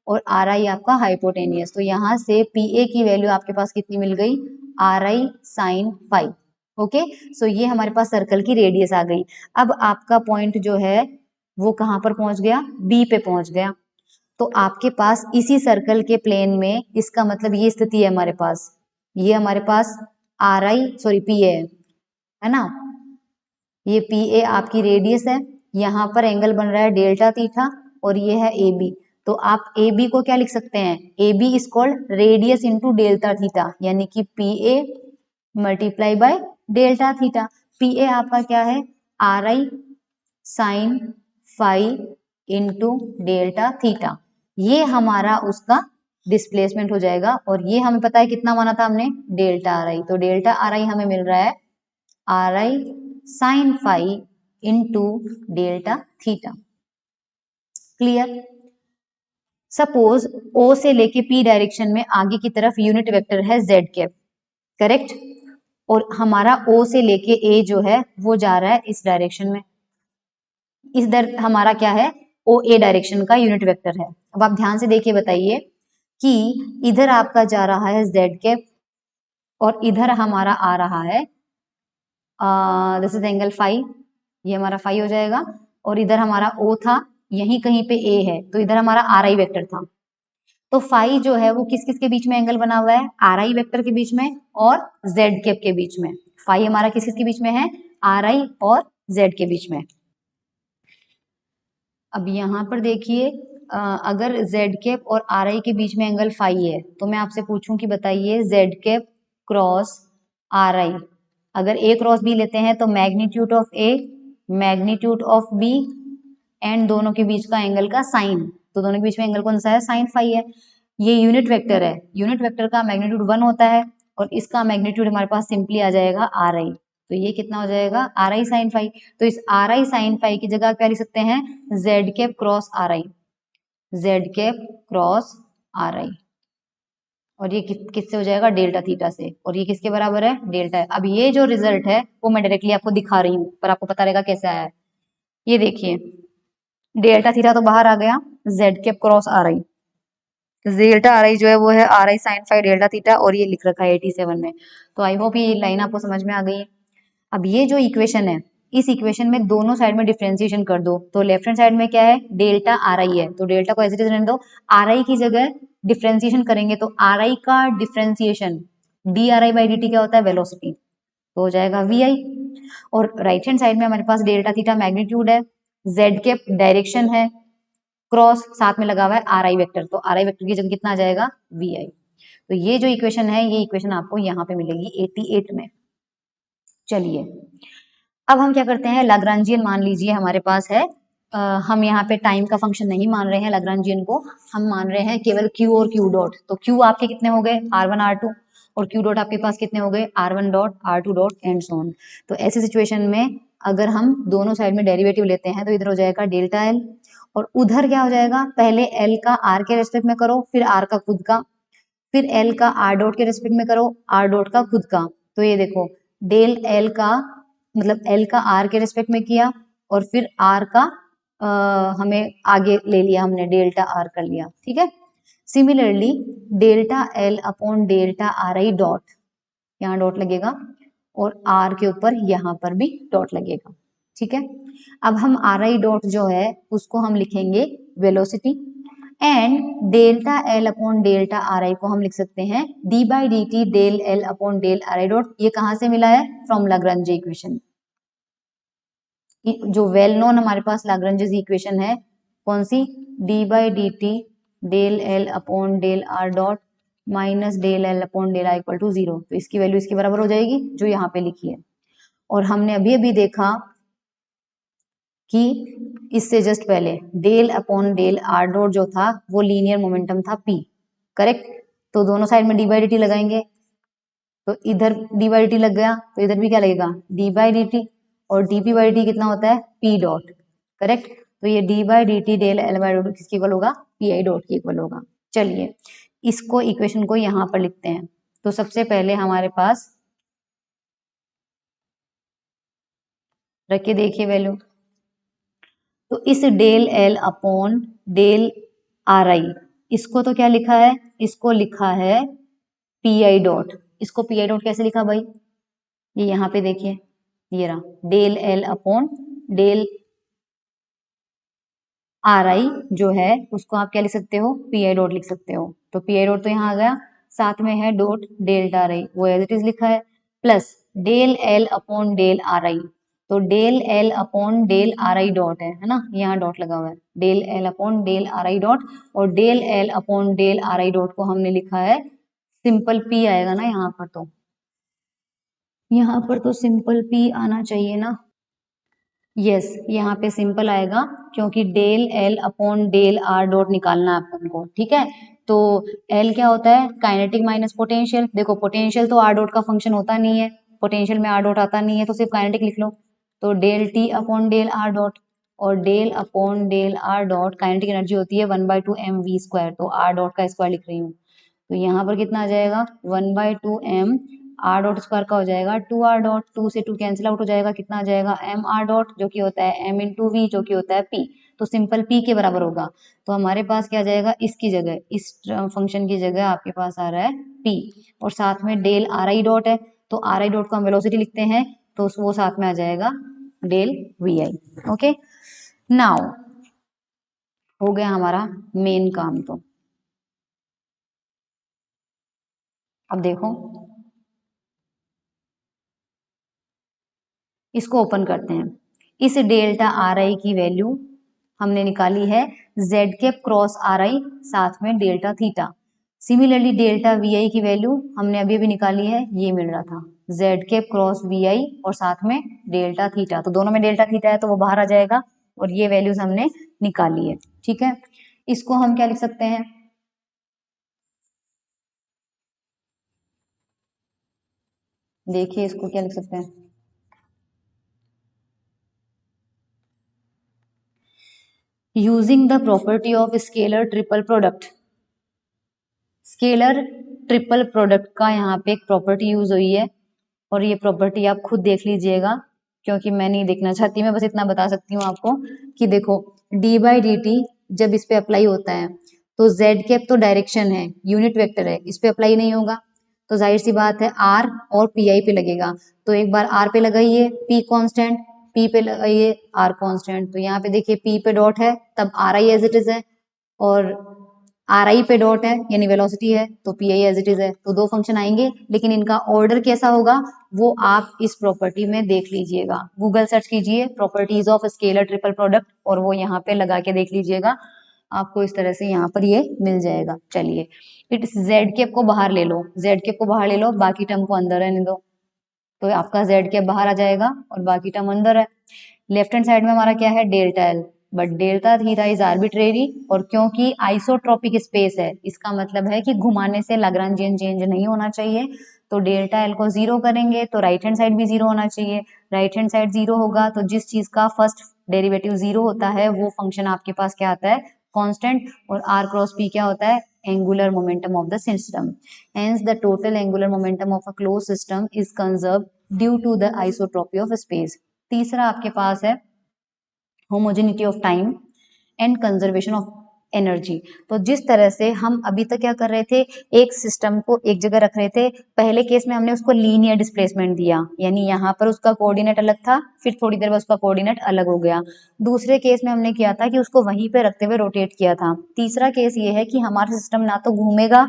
और RI आपका हाइपोटेनियस, तो यहाँ से PA की वैल्यू आपके पास कितनी मिल गई, RI साइन फाई। ओके, सो ये हमारे पास सर्कल की रेडियस आ गई। अब आपका पॉइंट जो है वो कहां पर पहुंच गया, B पे पहुंच गया, तो आपके पास इसी सर्कल के प्लेन में, इसका मतलब ये स्थिति है हमारे पास, ये हमारे पास PA है ना, ये PA आपकी रेडियस है, यहाँ पर एंगल बन रहा है डेल्टा थीटा और ये है AB, तो आप AB को क्या लिख सकते हैं, AB is called radius into delta theta, यानी कि PA multiply by delta theta. PA आपका क्या है, RI sine phi into delta theta, ये हमारा उसका डिस्प्लेसमेंट हो जाएगा, और ये हमें पता है कितना माना था हमने, डेल्टा RI, तो डेल्टा RI हमें मिल रहा है RI sine phi into delta theta. Clear. Suppose O से लेके P डायरेक्शन में आगे की तरफ यूनिट वेक्टर है z कैप, करेक्ट, और हमारा O से लेके A जो है वो जा रहा है इस डायरेक्शन में, इस दर हमारा क्या है, OA डायरेक्शन का यूनिट वेक्टर है। अब आप ध्यान से देखिए, बताइए कि इधर आपका जा रहा है z कैप और इधर हमारा आ रहा है दिस इज एंगल फाई, ये हमारा फाई हो जाएगा, और इधर हमारा O था, यहीं कहीं पे A है, तो इधर हमारा RI वेक्टर था, तो फाई जो है वो किस किस के बीच में एंगल बना हुआ है, RI वेक्टर के बीच में और z कैप के बीच में। फाई हमारा किस किस के बीच में है, RI और z के बीच में। अब यहाँ पर देखिए, अगर z कैप और RI के बीच में एंगल फाई है, तो मैं आपसे पूछूं कि बताइए z कैप क्रॉस RI, अगर A क्रॉस B लेते हैं तो magnitude of A magnitude of B and दोनों के बीच का एंगल का साइन, तो दोनों के बीच में एंगल कौन सा है, साइन फाई है। ये यूनिट वेक्टर है, यूनिट वेक्टर का मैग्नीट्यूड 1 होता है और इसका मैग्नीट्यूड हमारे पास सिंपली आ जाएगा RI, तो ये कितना हो जाएगा, RI साइन फाई, तो इस RI साइन फाई की जगह क्या लिख सकते हैं, z cap cross RI, z cap cross RI, और ये किससे हो जाएगा, डेल्टा थीटा से, और ये किसके बराबर है, डेल्टा है। अब ये जो रिजल्ट है वो मैं डायरेक्टली आपको दिखा रही हूँ, पर आपको पता रहेगा कैसे आया है। ये देखिए, डेल्टा थीटा तो बाहर आ गया, z cap cross RI, delta RI जो है वो है RI sine phi delta theta, और ये लिख रखा है 87 में। तो आई होप ये लाइन आपको समझ में आ गई है। अब ये जो इक्वेशन है, इस इक्वेशन में दोनों साइड में डिफरेंशिएशन कर दो, तो लेफ्ट हैंड साइड में क्या है, डेल्टा RI है, तो डेल्टा को एज इट इज रहने दो, RI की जगह डिफरेंशिएशन करेंगे तो RI का डिफरेंशिएशन dRI बाई dt क्या होता है, वेलोसिटी, तो हो जाएगा VI, और राइट हैंड साइड में हमारे पास डेल्टा थीटा मैग्नीट्यूड है, z कैप डायरेक्शन है, क्रॉस साथ में लगा हुआ है RI वेक्टर, तो RI वेक्टर की जगह कितना आ जाएगा, VI। तो ये जो इक्वेशन है, ये इक्वेशन आपको यहाँ पे मिलेगी 88 में। चलिए अब हम क्या करते हैं, लाग्रांजियन मान लीजिए हमारे पास है, हम यहाँ पे टाइम का फंक्शन नहीं मान रहे हैं लाग्रांजियन को, हम मान रहे हैं केवल Q और Q डॉट, तो Q आपके कितने हो गए, R1 R2, और क्यू डॉट आपके पास कितने हो गए, R1 dot R2 dot and so on. तो ऐसी सिचुएशन में अगर हम दोनों साइड में डेरिवेटिव लेते हैं तो इधर हो जाएगा डेल्टा एल, और उधर क्या हो जाएगा, पहले एल का आर के रेस्पेक्ट में करो, फिर आर का खुद का, फिर एल का आर डॉट के रेस्पेक्ट में करो, आर डॉट का खुद का। तो ये देखो डेल एल का मतलब एल का आर के रेस्पेक्ट में किया, और फिर आर का हमें आगे ले लिया, हमने डेल्टा आर कर लिया, ठीक है। Similarly delta L upon delta R I dot, यहाँ डॉट लगेगा, और आर के ऊपर यहाँ पर भी डॉट लगेगा, ठीक है। अब हम आर आई डॉट जो है उसको हम लिखेंगे velocity, and delta L upon delta R I को हम लिख सकते हैं D by D T del L upon del are I dot. ये कहाँ से मिला है, फ्रॉम लाग्रांज इक्वेशन। जो वेल नोन हमारे पास लाग्रांजेस इक्वेशन है, कौन सी, D by D T del L upon del are dot minus del L upon del I equal to 0। तो इसकी वैल्यू इसके बराबर हो जाएगी जो यहाँ पे लिखी है। और हमने अभी अभी देखा कि इससे जस्ट पहले del upon del are dot जो था वो लीनियर मोमेंटम था p, करेक्ट। तो दोनों साइड में डी बाई डी टी लगाएंगे, तो इधर डी बाई डी टी लग गया, तो इधर भी क्या लगेगा, डी बाई डी टी, और डी पी बाई डी कितना होता है, पी डॉट, करेक्ट। तो ये d by D T del l by dot किसके इक्वल होगा, पी आई डॉट के इक्वल होगा। चलिए इसको इक्वेशन को यहाँ पर लिखते हैं। तो सबसे पहले हमारे पास रख के देखिए वैल्यू, तो इस del L upon del are i, इसको तो क्या लिखा है, इसको लिखा है पी आई डॉट। इसको पी आई डॉट कैसे लिखा भाई, ये यहाँ पे देखिए, ये रहा del L upon del are i जो है उसको आप क्या लिख सकते हो, पी आई डॉट लिख सकते हो। तो पी आई डॉट तो यहाँ आ गया, साथ में है डॉट डेल्टा आर आई, वो एज इट इज लिखा है, plus del L upon del are I. तो del L upon del are I dot है ना, यहाँ डॉट लगा हुआ है, del L upon del are I dot, और del L upon del are I dot को हमने लिखा है सिंपल पी आएगा ना यहाँ पर, तो यहाँ पर तो सिंपल पी आना चाहिए ना, यस यहाँ पे सिंपल आएगा, क्योंकि del L upon del are dot निकालना है अपन को, ठीक है। तो एल क्या होता है, काइनेटिक माइनस पोटेंशियल। देखो पोटेंशियल तो आर डॉट का फंक्शन होता नहीं है, पोटेंशियल में आर डॉट आता नहीं है, तो सिर्फ काइनेटिक लिख लो। तो del T upon del are dot, और del upon del are dot kinetic energy होती है 1/2 mv², तो आर डॉट का स्क्वायर लिख रही हूँ। तो यहाँ पर कितना आ जाएगा, 1/2 m आर डॉट स्क्वायर का हो जाएगा 2 आर डॉट, 2 से 2 कैंसिल आउट हो जाएगा, कितना आ जाएगा m आर डॉट, जो कि होता है m इंटू वी, जो कि होता है p। तो सिंपल p के बराबर होगा। तो हमारे पास क्या आ जाएगा, इसकी जगह, इस फंक्शन की जगह आपके पास आ रहा है p, और साथ में डेल आर आई डॉट है, तो आर आई डॉट को हम वेलोसिटी लिखते हैं, तो वो साथ में आ जाएगा del v i. Okay, now हो गया हमारा मेन काम। तो अब देखो इसको ओपन करते हैं। इस डेल्टा आर आई की वैल्यू हमने निकाली है Z cap cross R I, साथ में delta theta. Similarly delta V I की वैल्यू हमने अभी अभी निकाली है, ये मिल रहा था जेड कैप क्रॉस वी आई और साथ में डेल्टा थीटा। तो दोनों में डेल्टा थीटा है तो वो बाहर आ जाएगा, और ये वैल्यूज हमने निकाली है, ठीक है। इसको हम क्या लिख सकते हैं, देखिए इसको क्या लिख सकते हैं, using the property of scalar triple product. Scalar triple product का यहाँ पे एक प्रॉपर्टी यूज हुई है, और ये प्रॉपर्टी आप खुद देख लीजिएगा, क्योंकि मैं नहीं देखना चाहती, मैं बस इतना बता सकती हूँ आपको कि देखो डी बाई डी टी जब इस पे अप्लाई होता है तो जेड कैप तो डायरेक्शन है, यूनिट वेक्टर है, इस पे अप्लाई नहीं होगा, तो जाहिर सी बात है आर और पी आई पे लगेगा। तो एक बार आर पे लगाइए पी कांस्टेंट, पी पे लगाइए आर कांस्टेंट। तो यहाँ पे देखिए पी पे डॉट है तब r i as it is है, और आर आई पे डॉट है यानी वेलोसिटी है तो p i as it is है। तो दो फंक्शन आएंगे, लेकिन इनका ऑर्डर कैसा होगा वो आप इस प्रॉपर्टी में देख लीजिएगा। गूगल सर्च कीजिए properties of scalar triple product, और वो यहाँ पे लगा के देख लीजिएगा, आपको इस तरह से यहाँ पर ये मिल जाएगा। चलिए इट जेड कैप को बाहर ले लो, जेड कैप को बाहर ले लो, बाकी टर्म को अंदर रहने दो, तो आपका जेड कैप बाहर आ जाएगा और बाकी टर्म अंदर है। लेफ्ट हैंड साइड में हमारा क्या है, delta L, but delta theta is arbitrary, और क्योंकि आइसोट्रोपिक स्पेस है इसका मतलब है कि घुमाने से लाग्रांजियन चेंज नहीं होना चाहिए। तो डेल्टा एल को जीरो करेंगे तो राइट हैंड साइड भी जीरो होना चाहिए। राइट हैंड साइड जीरो होगा तो जिस चीज का फर्स्ट डेरिवेटिव जीरो होता है वो फंक्शन आपके पास क्या आता है, कांस्टेंट। और आर क्रॉस पी क्या होता है, angular momentum of the system. Hence the total angular momentum of a close system is conserve due to the isotropy of space. तीसरा आपके पास है homogeneity of time and conservation of energy. तो जिस तरह से हम अभी तक क्या कर रहे थे, एक सिस्टम को एक जगह रख रहे थे। पहले केस में हमने उसको लीनियर डिस्प्लेसमेंट दिया, यानी यहाँ पर उसका कोऑर्डिनेट अलग था, फिर थोड़ी देर बाद उसका कोऑर्डिनेट अलग हो गया। दूसरे केस में हमने किया था कि उसको वहीं पे रखते हुए रोटेट किया था। तीसरा केस ये है कि हमारा सिस्टम ना तो घूमेगा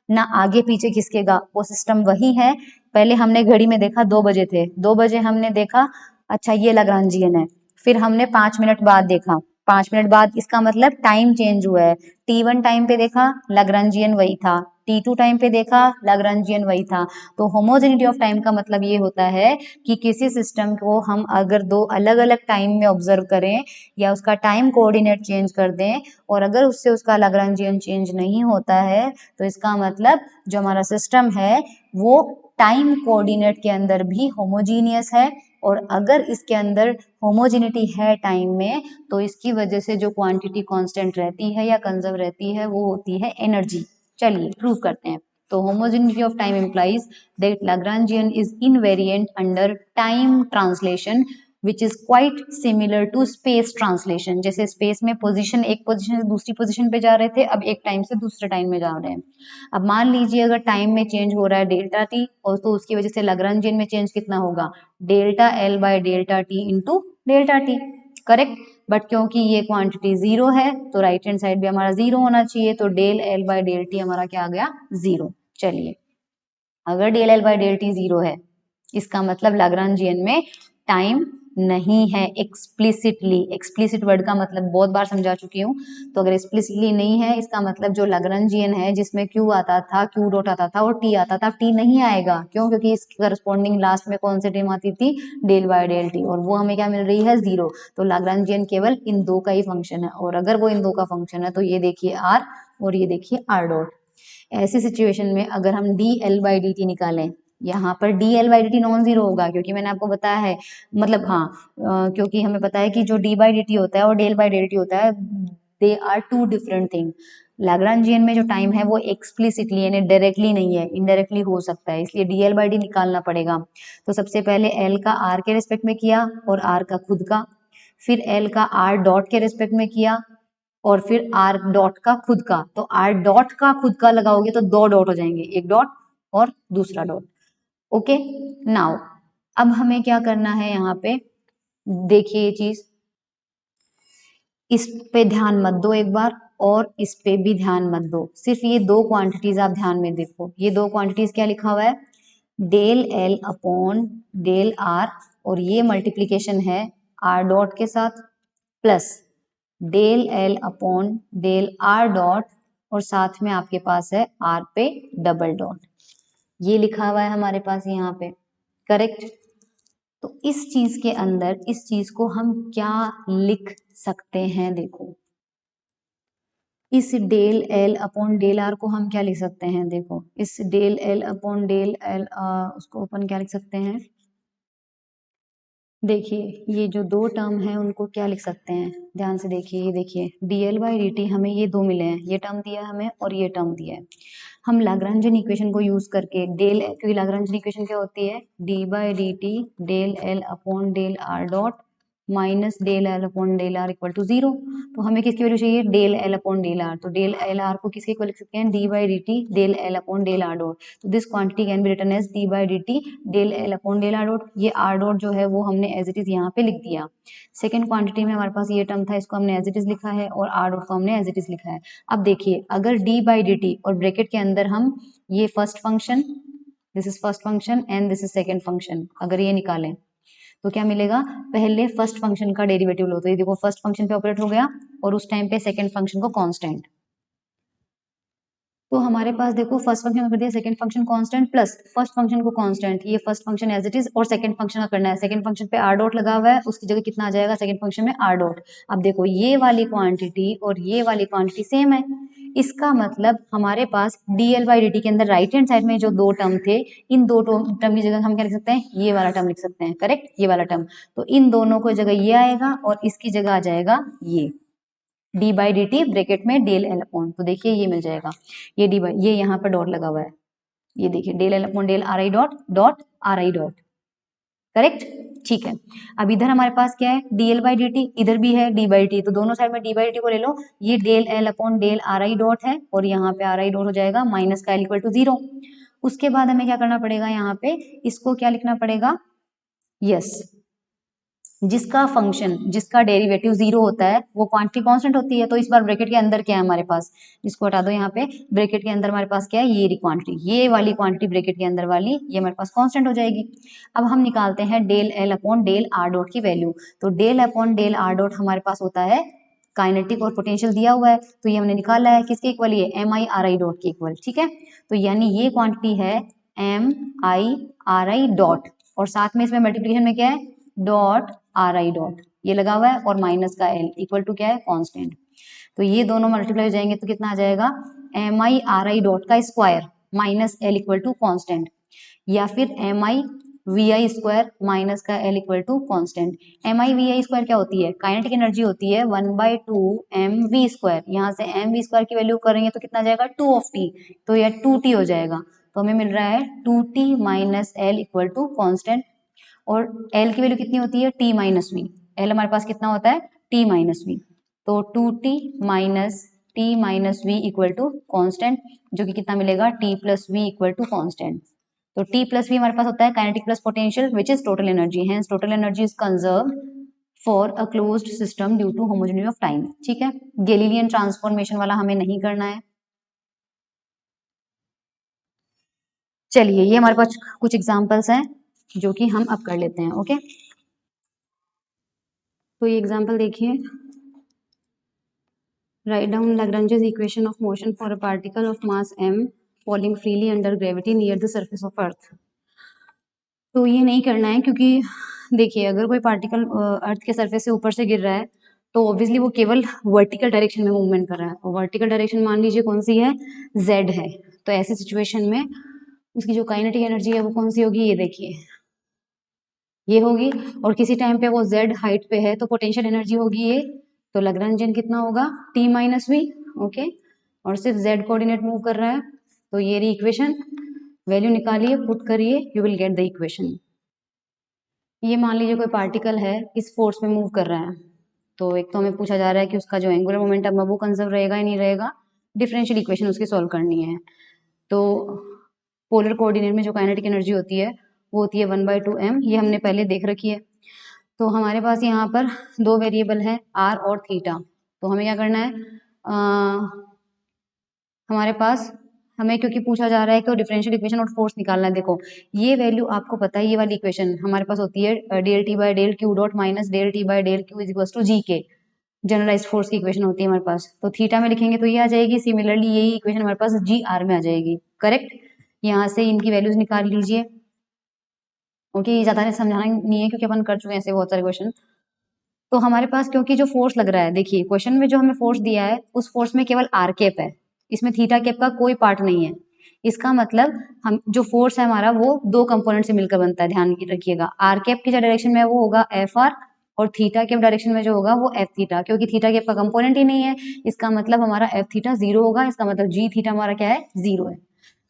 ना आगे पीछे खिसकेगा, वो सिस्टम वही है। पहले हमने घड़ी में देखा 2 बजे थे, 2 बजे हमने देखा अच्छा ये लाग्रांजियन है। फिर हमने 5 मिनट बाद देखा, 5 मिनट बाद इसका मतलब टाइम चेंज हुआ है। T1 टाइम पे देखा लाग्रांजियन वही था, T2 टाइम पे देखा लाग्रांजियन वही था। तो होमोजेनिटी ऑफ टाइम का मतलब ये होता है कि किसी सिस्टम को हम अगर दो अलग अलग टाइम में ऑब्जर्व करें या उसका टाइम कोऑर्डिनेट चेंज कर दें और अगर उससे उसका लाग्रांजियन चेंज नहीं होता है तो इसका मतलब जो हमारा सिस्टम है वो टाइम कोऑर्डिनेट के अंदर भी होमोजीनियस है। और अगर इसके अंदर होमोजेनिटी है टाइम में तो इसकी वजह से जो क्वांटिटी कांस्टेंट रहती है या कंजर्व रहती है वो होती है एनर्जी। चलिए प्रूव करते हैं। तो homogeneity of time implies that Lagrangian is invariant under time translation which is quite similar to space translation। जैसे स्पेस में पोजीशन एक पोजीशन से दूसरी पोजीशन पे जा रहे थे, अब एक टाइम से दूसरे टाइम में जा रहे हैं। अब मान लीजिए अगर टाइम में चेंज हो रहा है डेल्टा टी, और तो उसकी वजह से लाग्रांजियन में चेंज कितना होगा, delta L by delta T into delta T, correct. But क्योंकि ये क्वांटिटी जीरो है तो राइट हैंड साइड भी हमारा जीरो होना चाहिए, तो del l by del t हमारा क्या आ गया, जीरो। चलिए अगर del l by del t zero है इसका मतलब लाग्रांजियन में टाइम नहीं है एक्सप्लिसिटली। एक्सप्लिसिट वर्ड का मतलब बहुत बार समझा चुकी हूँ। तो अगर एक्सप्लिसिटली नहीं है इसका मतलब जो लाग्रांजियन है जिसमें क्यू आता था, क्यू डॉट आता था और टी आता था, टी नहीं आएगा। क्यों? क्योंकि इसके करस्पॉन्डिंग लास्ट में कौन सी टर्म आती थी, डेल बाय डेल टी, और वो हमें क्या मिल रही है, जीरो। तो लाग्रांजियन केवल इन दो का ही फंक्शन है, और अगर वो इन दो का फंक्शन है तो ये देखिए आर और ये देखिए आर डॉट। ऐसी सिचुएशन में अगर हम D l by D T निकालें, यहाँ पर D l by D T non zero होगा क्योंकि मैंने आपको बताया है, मतलब हाँ क्योंकि हमें पता है कि जो डी बाई डी टी होता है और डेल बाई डेल टी होता है, they are two different thing. Lagrangian में जो टाइम है वो एक्सप्लिसिटली यानी डायरेक्टली नहीं है, इनडायरेक्टली हो सकता है, इसलिए डी एल बाई डी निकालना पड़ेगा। तो सबसे पहले एल का आर के रिस्पेक्ट में किया और आर का खुद का, फिर एल का आर डॉट के रिस्पेक्ट में किया और फिर आर डॉट का खुद का। तो आर डॉट का खुद का लगाओगे तो दो डॉट हो जाएंगे, एक डॉट और दूसरा डॉट। ओके नाउ अब हमें क्या करना है, यहाँ पे देखिए ये चीज, इस पे ध्यान मत दो एक बार और इस पे भी ध्यान मत दो, सिर्फ ये दो क्वांटिटीज आप ध्यान में देखो। ये दो क्वांटिटीज क्या लिखा हुआ है, del L upon del r, और ये मल्टीप्लीकेशन है आर डॉट के साथ, plus del L upon del are dot, और साथ में आपके पास है आर पे डबल डॉट। ये लिखा हुआ है हमारे पास यहाँ पे, करेक्ट। तो इस चीज के अंदर इस चीज को हम क्या लिख सकते हैं, देखो इस del L upon del r को हम क्या लिख सकते हैं, देखो इस del L upon del l उसको अपन क्या लिख सकते हैं, देखिए ये जो दो टर्म है उनको क्या लिख सकते हैं, ध्यान से देखिए, ये देखिए D l by D T हमें ये दो मिले हैं, ये टर्म दिया है हमें और ये टर्म दिया है। हम लाग्रांजन इक्वेशन को यूज करके डेल, क्योंकि लाग्रांजन इक्वेशन क्या होती है, d by D T del L upon del are dot minus del L upon del r equal to zero. तो हमें किसकी वैल्यू चाहिए, del L upon del r. तो डेल एल आर को किसके इक्वल लिख सकते हैं, D by D T del L upon del are dot. तो this quantity can be written as d by D T del L upon del are dot. ये r dot जो है वो हमने एज इट इज यहाँ पे लिख दिया। सेकेंड क्वांटिटी में हमारे पास ये टर्म था, इसको हमने एज इट इज लिखा है, और आर डॉट को हमने एज इट इज लिखा है। अब देखिए अगर डी बाई डी टी और ब्रैकेट के अंदर हम ये first function, this is first function and this is second function, अगर ये निकालें तो क्या मिलेगा, पहले फर्स्ट फंक्शन का डेरिवेटिव लो, तो ये देखो फर्स्ट फंक्शन पे ऑपरेट हो गया और उस टाइम पे सेकंड फंक्शन को कांस्टेंट, तो हमारे पास देखो फर्स्ट फंक्शन कर दिया, second function constant plus first function को कांस्टेंट, ये first function as it is और सेकंड फंक्शन का करना है। सेकंड फंक्शन पे आर डॉट लगा हुआ है, उसकी जगह कितना आ जाएगा सेकंड फंक्शन में आर डॉट। अब देखो ये वाली क्वांटिटी और ये वाली क्वांटिटी सेम है, इसका मतलब हमारे पास dl बाई dt के अंदर राइट हैंड साइड में जो दो टर्म थे, इन दो टर्म की जगह हम क्या लिख सकते हैं, ये वाला टर्म लिख सकते हैं, करेक्ट, ये वाला टर्म। तो इन दोनों को जगह ये आएगा और इसकी जगह आ जाएगा ये d by D T bracket में डेल एल अपॉन, तो देखिए ये मिल जाएगा, ये डी बाई, ये यहाँ पर डॉट लगा हुआ है, ये देखिए del L upon del are I dot dot r I dot, correct, ठीक है। अब इधर हमारे पास क्या है, d l by D t, इधर भी है डी बाई टी, तो दोनों साइड में डी बाई टी को ले लो, ये del L upon del are I dot है और यहाँ पे आर आई डॉट हो जाएगा माइनस का एल इक्वल टू 0। उसके बाद हमें क्या करना पड़ेगा, यहाँ पे इसको क्या लिखना पड़ेगा, यस, जिसका फंक्शन, जिसका डेरिवेटिव 0 होता है वो क्वांटिटी कांस्टेंट होती है। तो इस बार ब्रैकेट के अंदर क्या है हमारे पास, इसको हटा दो, यहाँ पे ब्रैकेट के अंदर हमारे पास क्या है, ये क्वांटिटी, ये वाली क्वांटिटी ब्रैकेट के अंदर वाली, ये हमारे पास कांस्टेंट हो जाएगी। अब हम निकालते हैं del L upon del are dot की वैल्यू। तो del upon del are dot हमारे पास होता है काइनेटिक और पोटेंशियल दिया हुआ है, तो ये हमने निकाला है किसके इक्वल, ये m I R I dot के इक्वल, ठीक है। तो यानी ये क्वांटिटी है M I R I dot, और साथ में इसमें मल्टीप्लिकेशन में क्या है, डॉट आर आई डॉट, ये लगा हुआ है, और माइनस का एल इक्वल टू क्या है, कांस्टेंट। तो ये दोनों मल्टीप्लाई हो जाएंगे तो कितना आ जाएगा, M I R I dot का square minus L equal to constant, या फिर M I V I square minus का L equal to constant. M I V I square क्या होती है, काइनेटिक एनर्जी होती है 1/2 एम वी स्क्वायर, यहाँ से एम वी स्क्वायर की वैल्यू करेंगे तो कितना आ जाएगा 2 ऑफ टी, तो यह 2t हो जाएगा। तो हमें मिल रहा है 2t minus L equal to constant, और L की वैल्यू कितनी होती है, T माइनस वी, L हमारे पास कितना होता है T माइनस वी, तो 2T minus T minus v equal to constant, जो कि कितना मिलेगा T plus v equal to constant. तो T प्लस वी हमारे पास होता है kinetic plus potential which is total energy, hence total energy is conserved for a closed system due to homogeneity of time, ठीक है। गैलीलियन ट्रांसफॉर्मेशन वाला हमें नहीं करना है। चलिए ये हमारे पास कुछ एग्जांपल्स हैं जो कि हम अब कर लेते हैं, ओके। तो ये एग्जांपल देखिए, write down Lagrange's equation of motion for a particle of mass m falling freely under gravity near the surface of earth. तो ये नहीं करना है, क्योंकि देखिए अगर कोई पार्टिकल अर्थ के सरफेस से ऊपर से गिर रहा है तो ऑब्वियसली वो केवल वर्टिकल डायरेक्शन में मूवमेंट कर रहा है, और वर्टिकल डायरेक्शन मान लीजिए कौन सी है, z है। तो ऐसी सिचुएशन में उसकी जो काइनेटिक एनर्जी है वो कौन सी होगी, ये देखिए ये होगी, और किसी टाइम पे वो z हाइट पे है तो पोटेंशियल एनर्जी होगी ये, तो लैग्रेंजियन कितना होगा t माइनस वी, ओके, और सिर्फ z कोऑर्डिनेट मूव कर रहा है। तो ये रही इक्वेशन, वैल्यू निकालिए, पुट करिए, you will get the equation. ये मान लीजिए कोई पार्टिकल है, इस फोर्स में मूव कर रहा है, तो एक तो हमें पूछा जा रहा है कि उसका जो एंगुलर मोमेंटम है वो कंजर्व रहेगा या नहीं रहेगा, डिफरेंशियल इक्वेशन उसकी सॉल्व करनी है। तो पोलर कोऑर्डिनेट में जो काइनेटिक एनर्जी होती है वो होती है 1/2 m, ये हमने पहले देख रखी है। तो हमारे पास यहाँ पर दो वेरिएबल है r और थीटा, तो हमें क्या करना है, हमारे पास हमें क्योंकि पूछा जा रहा है कि डिफरेंशियल इक्वेशन और फोर्स निकालना है। देखो ये वैल्यू आपको पता है, ये वाली इक्वेशन हमारे पास होती है del T by del Q dot minus del T by del Q is equal to G K, generalized force की इक्वेशन होती है हमारे पास। तो थीटा में लिखेंगे तो ये आ जाएगी, सिमिलरली यही इक्वेशन हमारे पास जी आर में आ जाएगी, करेक्ट। यहाँ से इनकी वैल्यूज निकाल लीजिए, ओके, ये ज्यादा समझाना नहीं है क्योंकि अपन कर चुके हैं ऐसे बहुत सारे क्वेश्चन। तो हमारे पास क्योंकि जो फोर्स लग रहा है, देखिए क्वेश्चन में जो हमें फोर्स दिया है उस फोर्स में केवल आर कैप है, इसमें थीटा कैप का कोई पार्ट नहीं है। इसका मतलब हम जो फोर्स है हमारा वो दो कंपोनेंट से मिलकर बनता है, ध्यान रखिएगा। आर कैप की जो डायरेक्शन में है वो होगा एफ आर, और थीटा कैप डायरेक्शन में जो होगा वो एफ थीटा, क्योंकि थीटा कैप का कंपोनेंट ही नहीं है, इसका मतलब हमारा एफ थीटा 0 होगा, इसका मतलब जी थीटा हमारा क्या है, 0 है।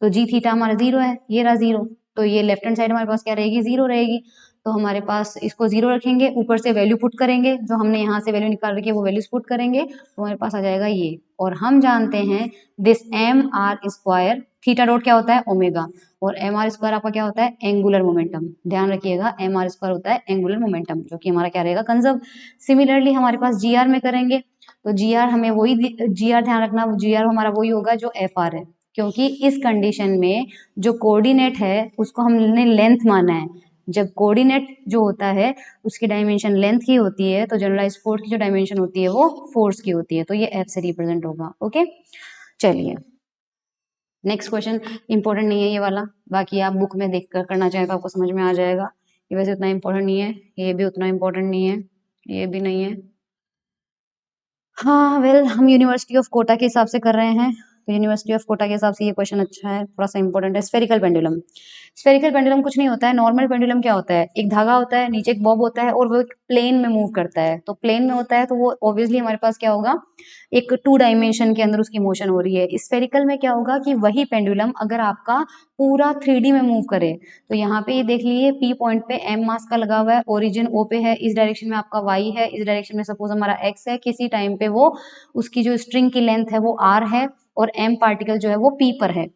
तो जी थीटा हमारा 0 है, ये रहा 0, तो ये लेफ्ट हैंड साइड हमारे पास क्या रहेगी, 0 रहेगी। तो हमारे पास इसको 0 रखेंगे, ऊपर से वैल्यू पुट करेंगे, जो हमने यहाँ से वैल्यू निकाल रखी है वो वैल्यूज पुट करेंगे, तो हमारे पास आ जाएगा ये। और हम जानते हैं this m r square, theta dot क्या होता है, ओमेगा, और एम आर स्क्वायर आपका क्या होता है, एंगुलर मोमेंटम। ध्यान रखिएगा एम आर स्क्वायर होता है एंगुलर मोमेंटम, जो कि हमारा क्या रहेगा, कंजर्व। सिमिलरली हमारे पास जी आर में करेंगे, तो जी आर हमें वही, जी आर ध्यान रखना, जी आर हमारा वही होगा जो एफ आर है, क्योंकि इस कंडीशन में जो कोऑर्डिनेट है उसको हमने लेंथ माना है। जब कोऑर्डिनेट जो होता है उसकी डायमेंशन लेंथ की होती है, तो जनरलाइज फोर्स की जो डायमेंशन होती है वो फोर्स की होती है, तो ये एफ से रिप्रेजेंट होगा, ओके। चलिए नेक्स्ट क्वेश्चन इंपॉर्टेंट नहीं है ये वाला, बाकी आप बुक में देख कर करना चाहें तो आपको समझ में आ जाएगा। ये वैसे उतना इंपॉर्टेंट नहीं है, ये भी उतना इंपॉर्टेंट नहीं है, ये भी नहीं है। हाँ वेल हम यूनिवर्सिटी ऑफ कोटा के हिसाब से कर रहे हैं, तो यूनिवर्सिटी ऑफ कोटा के हिसाब से ये क्वेश्चन अच्छा है, थोड़ा सा इंपॉर्टेंट है। स्फेरिकल पेंडुलम, स्फेरिकल पेंडुलम कुछ नहीं होता है। नॉर्मल पेंडुलम क्या होता है, एक धागा होता है, नीचे एक बॉब होता है और वो एक प्लेन में मूव करता है। तो प्लेन में होता है तो वो ऑब्वियसली हमारे पास क्या होगा, एक 2 डायमेंशन के अंदर उसकी मोशन हो रही है। स्फेरिकल में क्या होगा कि वही पेंडुलम अगर आपका पूरा 3D में मूव करे, तो यहाँ पे ये देख लीजिए P पॉइंट पे M मास का लगा हुआ है, ओरिजिन O पे है, इस डायरेक्शन में आपका Y है, इस डायरेक्शन में सपोज हमारा X है, किसी टाइम पे वो उसकी जो स्ट्रिंग की लेंथ है वो R है और M पार्टिकल जो है वो P पर है।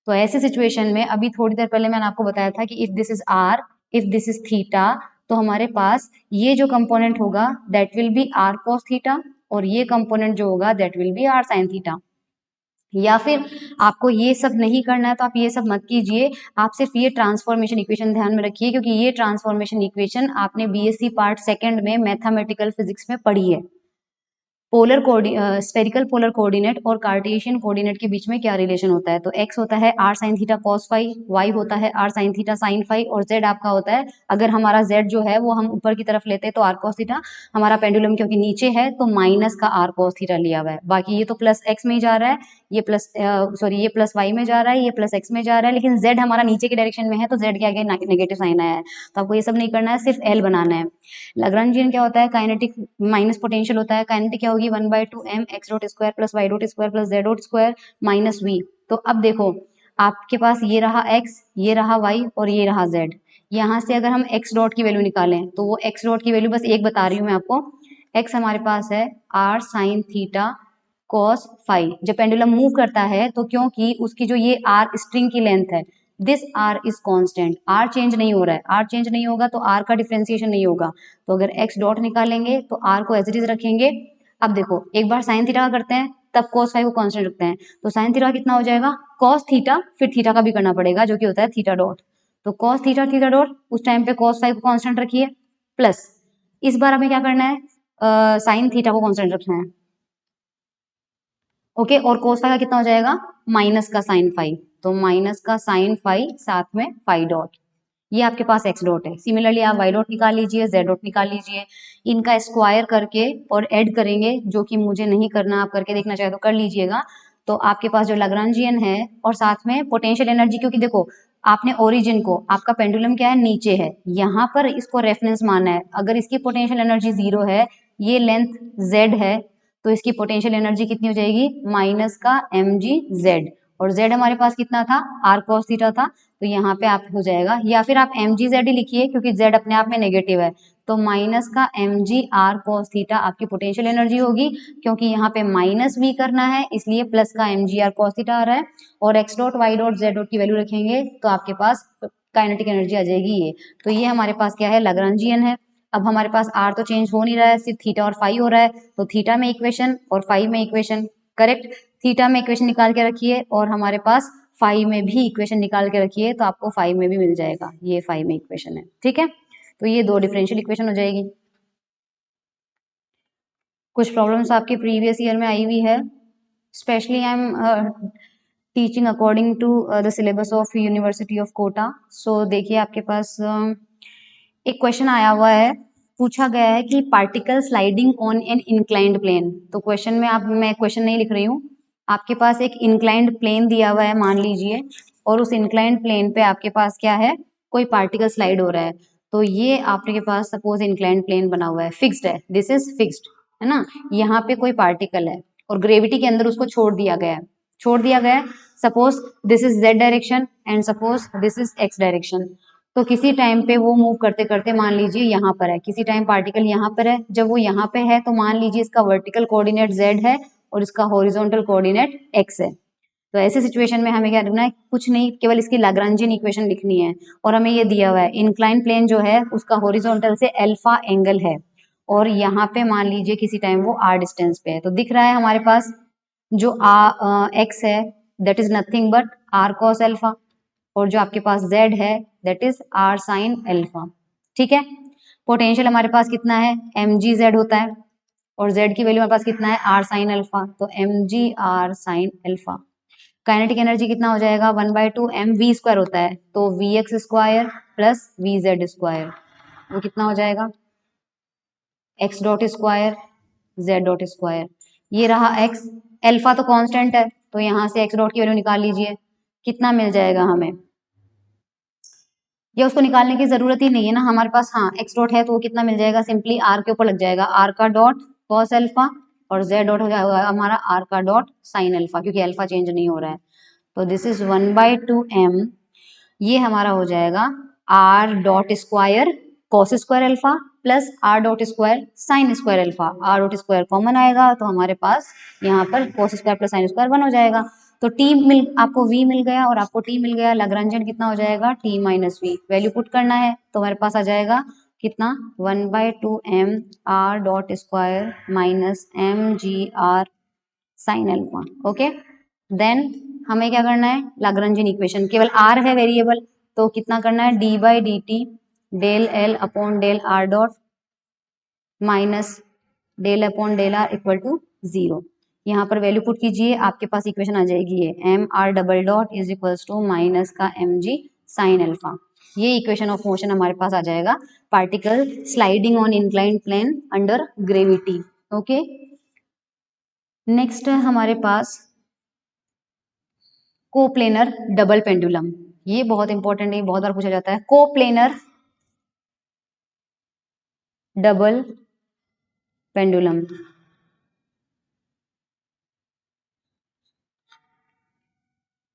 तो ऐसी सिचुएशन में अभी थोड़ी देर पहले मैंने आपको बताया था कि if this is R, if this is theta, तो हमारे पास ये जो कंपोनेंट होगा that will be R cos theta और ये कंपोनेंट जो होगा that will be R sin theta. या फिर आपको ये सब नहीं करना है तो आप ये सब मत कीजिए, आप सिर्फ ये ट्रांसफॉर्मेशन इक्वेशन ध्यान में रखिए, क्योंकि ये ट्रांसफॉर्मेशन इक्वेशन आपने बीएससी पार्ट सेकंड में मैथमेटिकल फिजिक्स में पढ़ी है। पोलर स्फेरिकल पोलर कोऑर्डिनेट और कार्टेशियन कोऑर्डिनेट के बीच में क्या रिलेशन होता है, तो x होता है r sin theta cos phi, y होता है r sin theta sin phi और z आपका होता है, अगर हमारा z जो है वो हम ऊपर की तरफ लेते हैं तो r cos थीटा, हमारा पेंडुलम क्योंकि नीचे है तो माइनस का r cos थीटा लिया हुआ है। बाकी ये तो प्लस x में ही जा रहा है, ये प्लस सॉरी ये प्लस y में जा रहा है, ये प्लस x में जा रहा है, लेकिन z हमारा नीचे की डायरेक्शन में है तो z के आगे नेगेटिव साइन आया है। तो आपको ये सब नहीं करना है, सिर्फ l बनाना है। लैग्रेंजियन क्या होता है, काइनेटिक माइनस पोटेंशियल होता है, काइनेटिक क्या होगी 1/2m x dot square plus y dot square plus z dot square minus v। तो अब देखो आपके पास ये रहा x, ये रहा y और ये रहा z। यहाँ से अगर हम x डॉट की वैल्यू निकालें तो वो x डॉट की वैल्यू बस एक बता रही हूँ मैं आपको, x हमारे पास है r sin theta cos phi. जब पेंडुलम मूव करता है तो क्योंकि उसकी जो ये r स्ट्रिंग की लेंथ है, this r is constant, r change नहीं हो रहा है, r चेंज नहीं होगा तो r का डिफरेंशिएशन नहीं होगा। तो अगर x डॉट निकालेंगे तो r को एज इट इज रखेंगे। अब देखो एक बार साइन थीटा का करते हैं तब cos फाई को कांस्टेंट रखते हैं, तो साइन थीटा कितना हो जाएगा cos थीटा, फिर थीटा का भी करना पड़ेगा जो कि होता है थीटा डॉट। तो cos थीटा थीटा डॉट उस टाइम पे cos फाई को कांस्टेंट रखिए, प्लस इस बार हमें क्या करना है, साइन थीटा को कांस्टेंट रखना है। ओके, और कोस फाई का कितना हो जाएगा माइनस का साइन फाई, तो माइनस का साइन फाई साथ में फाई डॉट, ये आपके पास x डॉट है। सिमिलरली आप y डॉट निकाल लीजिए, z डॉट निकाल लीजिए, इनका स्क्वायर करके और ऐड करेंगे, जो कि मुझे नहीं करना, आप करके देखना चाहे तो कर लीजिएगा। तो आपके पास जो लैग्रेंजियन है और साथ में पोटेंशियल एनर्जी, क्योंकि देखो आपने ओरिजिन को, आपका पेंडुलम क्या है नीचे है, यहाँ पर इसको रेफरेंस माना है, अगर इसकी पोटेंशियल एनर्जी 0 है, ये लेंथ z है, तो इसकी पोटेंशियल एनर्जी कितनी हो जाएगी माइनस का mgz, और z हमारे पास कितना था r cos थीटा था, तो यहाँ पे आप हो जाएगा, या फिर आप mgz ही लिखिए क्योंकि z अपने आप में नेगेटिव है, तो माइनस का mg r cos थीटा आपकी पोटेंशियल एनर्जी होगी, क्योंकि यहाँ पे माइनस भी करना है इसलिए प्लस का mg r cos थीटा आ रहा है, और x dot y dot z dot की वैल्यू रखेंगे तो आपके पास काइनेटिक एनर्जी आ जाएगी ये। तो ये हमारे पास क्या है लैग्रेंजियन है। अब हमारे पास r तो चेंज हो नहीं रहा है, सिर्फ थीटा और फाई हो रहा है, तो थीटा में इक्वेशन और फाई में इक्वेशन, करेक्ट, थीटा में इक्वेशन निकाल के रखिए और हमारे पास फाई में भी इक्वेशन निकाल के रखिए, तो आपको फाई में भी मिल जाएगा, ये फाई में इक्वेशन है, ठीक है। तो ये दो डिफरेंशियल इक्वेशन हो जाएगी। कुछ प्रॉब्लम्स आपके प्रीवियस ईयर में आई हुई है, specially I am teaching according to the syllabus of University of Kota. So देखिए आपके पास एक क्वेश्चन आया हुआ है, पूछा गया है कि particle sliding on an inclined plane. तो क्वेश्चन में आप, मैं क्वेश्चन नहीं लिख रही हूँ, आपके पास एक इंक्लाइंड प्लेन दिया हुआ है मान लीजिए, और उस इंक्लाइंड प्लेन पे आपके पास क्या है, कोई पार्टिकल स्लाइड हो रहा है। तो ये आपके पास सपोज इंक्लाइंड प्लेन बना हुआ है, फिक्स्ड है, दिस इज फिक्स्ड है ना, यहाँ पे कोई पार्टिकल है और ग्रेविटी के अंदर उसको छोड़ दिया गया है, छोड़ दिया गया है, suppose this is z direction and suppose this is x direction. तो किसी टाइम पे वो मूव करते करते मान लीजिए यहाँ पर है, किसी टाइम पार्टिकल यहाँ पर है, जब वो यहाँ पे है तो मान लीजिए इसका वर्टिकल कोऑर्डिनेट z है और इसका हॉरिजॉन्टल कोऑर्डिनेट x है। तो ऐसे सिचुएशन में हमें क्या करना है, कुछ नहीं, केवल इसकी लैग्रेंजियन इक्वेशन लिखनी है, और हमें ये दिया हुआ है इंक्लाइन प्लेन जो है उसका हॉरिजॉन्टल से अल्फा एंगल है, और यहाँ पे मान लीजिए किसी टाइम वो r डिस्टेंस पे है, तो दिख रहा है हमारे पास जो x है that is nothing but r cos alpha, और जो आपके पास z है that is r sin alpha, ठीक है। पोटेंशियल हमारे पास कितना है mgz होता है, और z की वैल्यू हमारे पास कितना है r sin अल्फा, तो mg r sin alpha. Kinetic energy कितना हो जाएगा 1/2 mv² होता है, तो vx² प्लस vz², वो कितना हो जाएगा x.² z.²। ये रहा x, अल्फा तो कांस्टेंट है तो यहां से x डॉट की वैल्यू निकाल लीजिए, कितना मिल जाएगा हमें, या उसको निकालने की जरूरत ही नहीं है ना हमारे पास, हाँ x डॉट है तो वो कितना मिल जाएगा, सिंपली r के ऊपर लग जाएगा, r का डॉट cos अल्फा और z डॉट हो जाएगा हमारा r का डॉट साइन अल्फा, क्योंकि अल्फा चेंज नहीं हो रहा है, तो दिस इज 1/2m, ये हमारा हो जाएगा r.² cos² alpha plus r.² sin² alpha, r.² common आएगा तो हमारे पास यहाँ पर cos² प्लस sin² 1 हो जाएगा, तो t मिल आपको v मिल गया और आपको t मिल गया, लैग्रेंजियन कितना हो जाएगा t minus v, value put करना है तो हमारे पास आ जाएगा कितना 1/2m r.² minus mgr sin alpha. Okay, then हमें क्या करना है, लैग्रेंजियन इक्वेशन, केवल r है वेरिएबल तो कितना करना है d/dt del l upon del r dot minus del upon del r equal to 0, यहाँ पर वैल्यू पुट कीजिए, आपके पास इक्वेशन आ जाएगी ये mr double dot is equals to minus का mg साइन अल्फा, ये इक्वेशन ऑफ मोशन हमारे पास आ जाएगा, particle sliding on inclined plane under gravity. Okay, next है हमारे पास कोप्लेनर डबल पेंडुलम, ये बहुत इंपॉर्टेंट है, बहुत बार पूछा जाता है, coplanar double pendulum.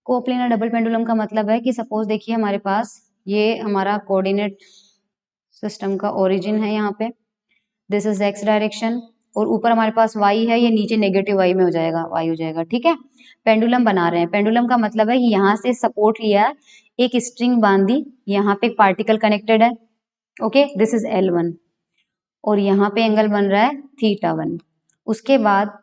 Coplanar double pendulum का मतलब है कि सपोज देखिए हमारे पास ये हमारा कोऑर्डिनेट सिस्टम का ओरिजिन है, यहाँ पे दिस इज एक्स डायरेक्शन और ऊपर हमारे पास वाई है, ये नीचे नेगेटिव वाई में हो जाएगा, वाई हो जाएगा, ठीक है। पेंडुलम बना रहे हैं, पेंडुलम का मतलब है कि यहाँ से सपोर्ट लिया, एक स्ट्रिंग बांधी, यहाँ पे एक पार्टिकल कनेक्टेड है, ओके, दिस इज L1 और यहाँ पे एंगल बन रहा है θ1, उसके बाद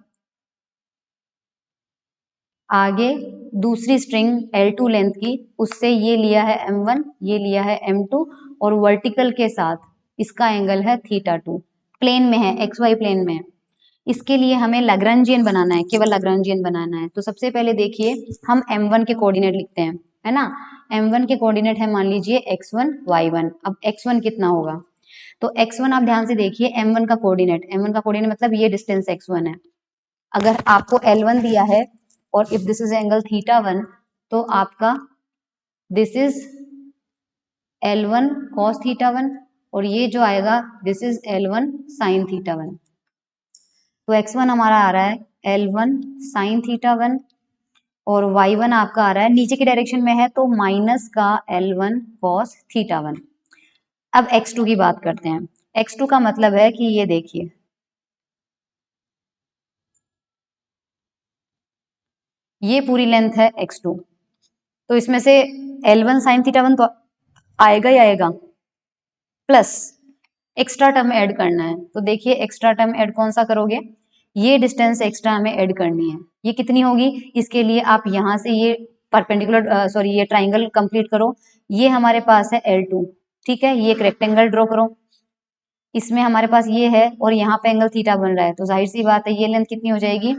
आगे दूसरी स्ट्रिंग L2 लेंथ की, उससे ये लिया है M1, ये लिया है M2 और वर्टिकल के साथ इसका एंगल है θ2, प्लेन में है, XY प्लेन में है। इसके लिए हमें लैग्रेंजियन बनाना है, केवल लैग्रेंजियन बनाना है, तो सबसे पहले देखिए हम M1 के कोऑर्डिनेट लिखते हैं, है ना, M1 के कोऑर्डिनेट है मान लीजिए x1 y1, अब x1 कितना होगा, तो x1 आप ध्यान से देखिए, M1 का कोऑर्डिनेट मतलब ये डिस्टेंस x1 है, अगर आपको L1 दिया है और इफ दिस इज एंगल θ1 तो आपका दिस इज L1 cos θ1 और ये जो आएगा दिस इज L1 sin θ1, तो x1 हमारा आ रहा है L1 sin θ1 और y1 आपका आ रहा है नीचे की डायरेक्शन में है तो माइनस का L1 cos θ1। अब x2 की बात करते हैं, x2 का मतलब है कि ये देखिए ये पूरी लेंथ है x2, तो इसमें से L1 sin θ1 तो आएगा ही आएगा, प्लस एक्स्ट्रा टर्म ऐड करना है, तो देखिए एक्स्ट्रा टर्म ऐड कौन सा करोगे, ये डिस्टेंस एक्स्ट्रा हमें ऐड करनी है, ये कितनी होगी, इसके लिए आप यहाँ से ये परपेंडिकुलर सॉरी ये ट्राइंगल कंप्लीट करो, ये हमारे पास है L2, ठीक है, ये एक रेक्टेंगल ड्रॉ करो, इसमें हमारे पास ये है और यहाँ पे एंगल थीटा बन रहा है, तो जाहिर सी बात है ये लेंथ कितनी हो जाएगी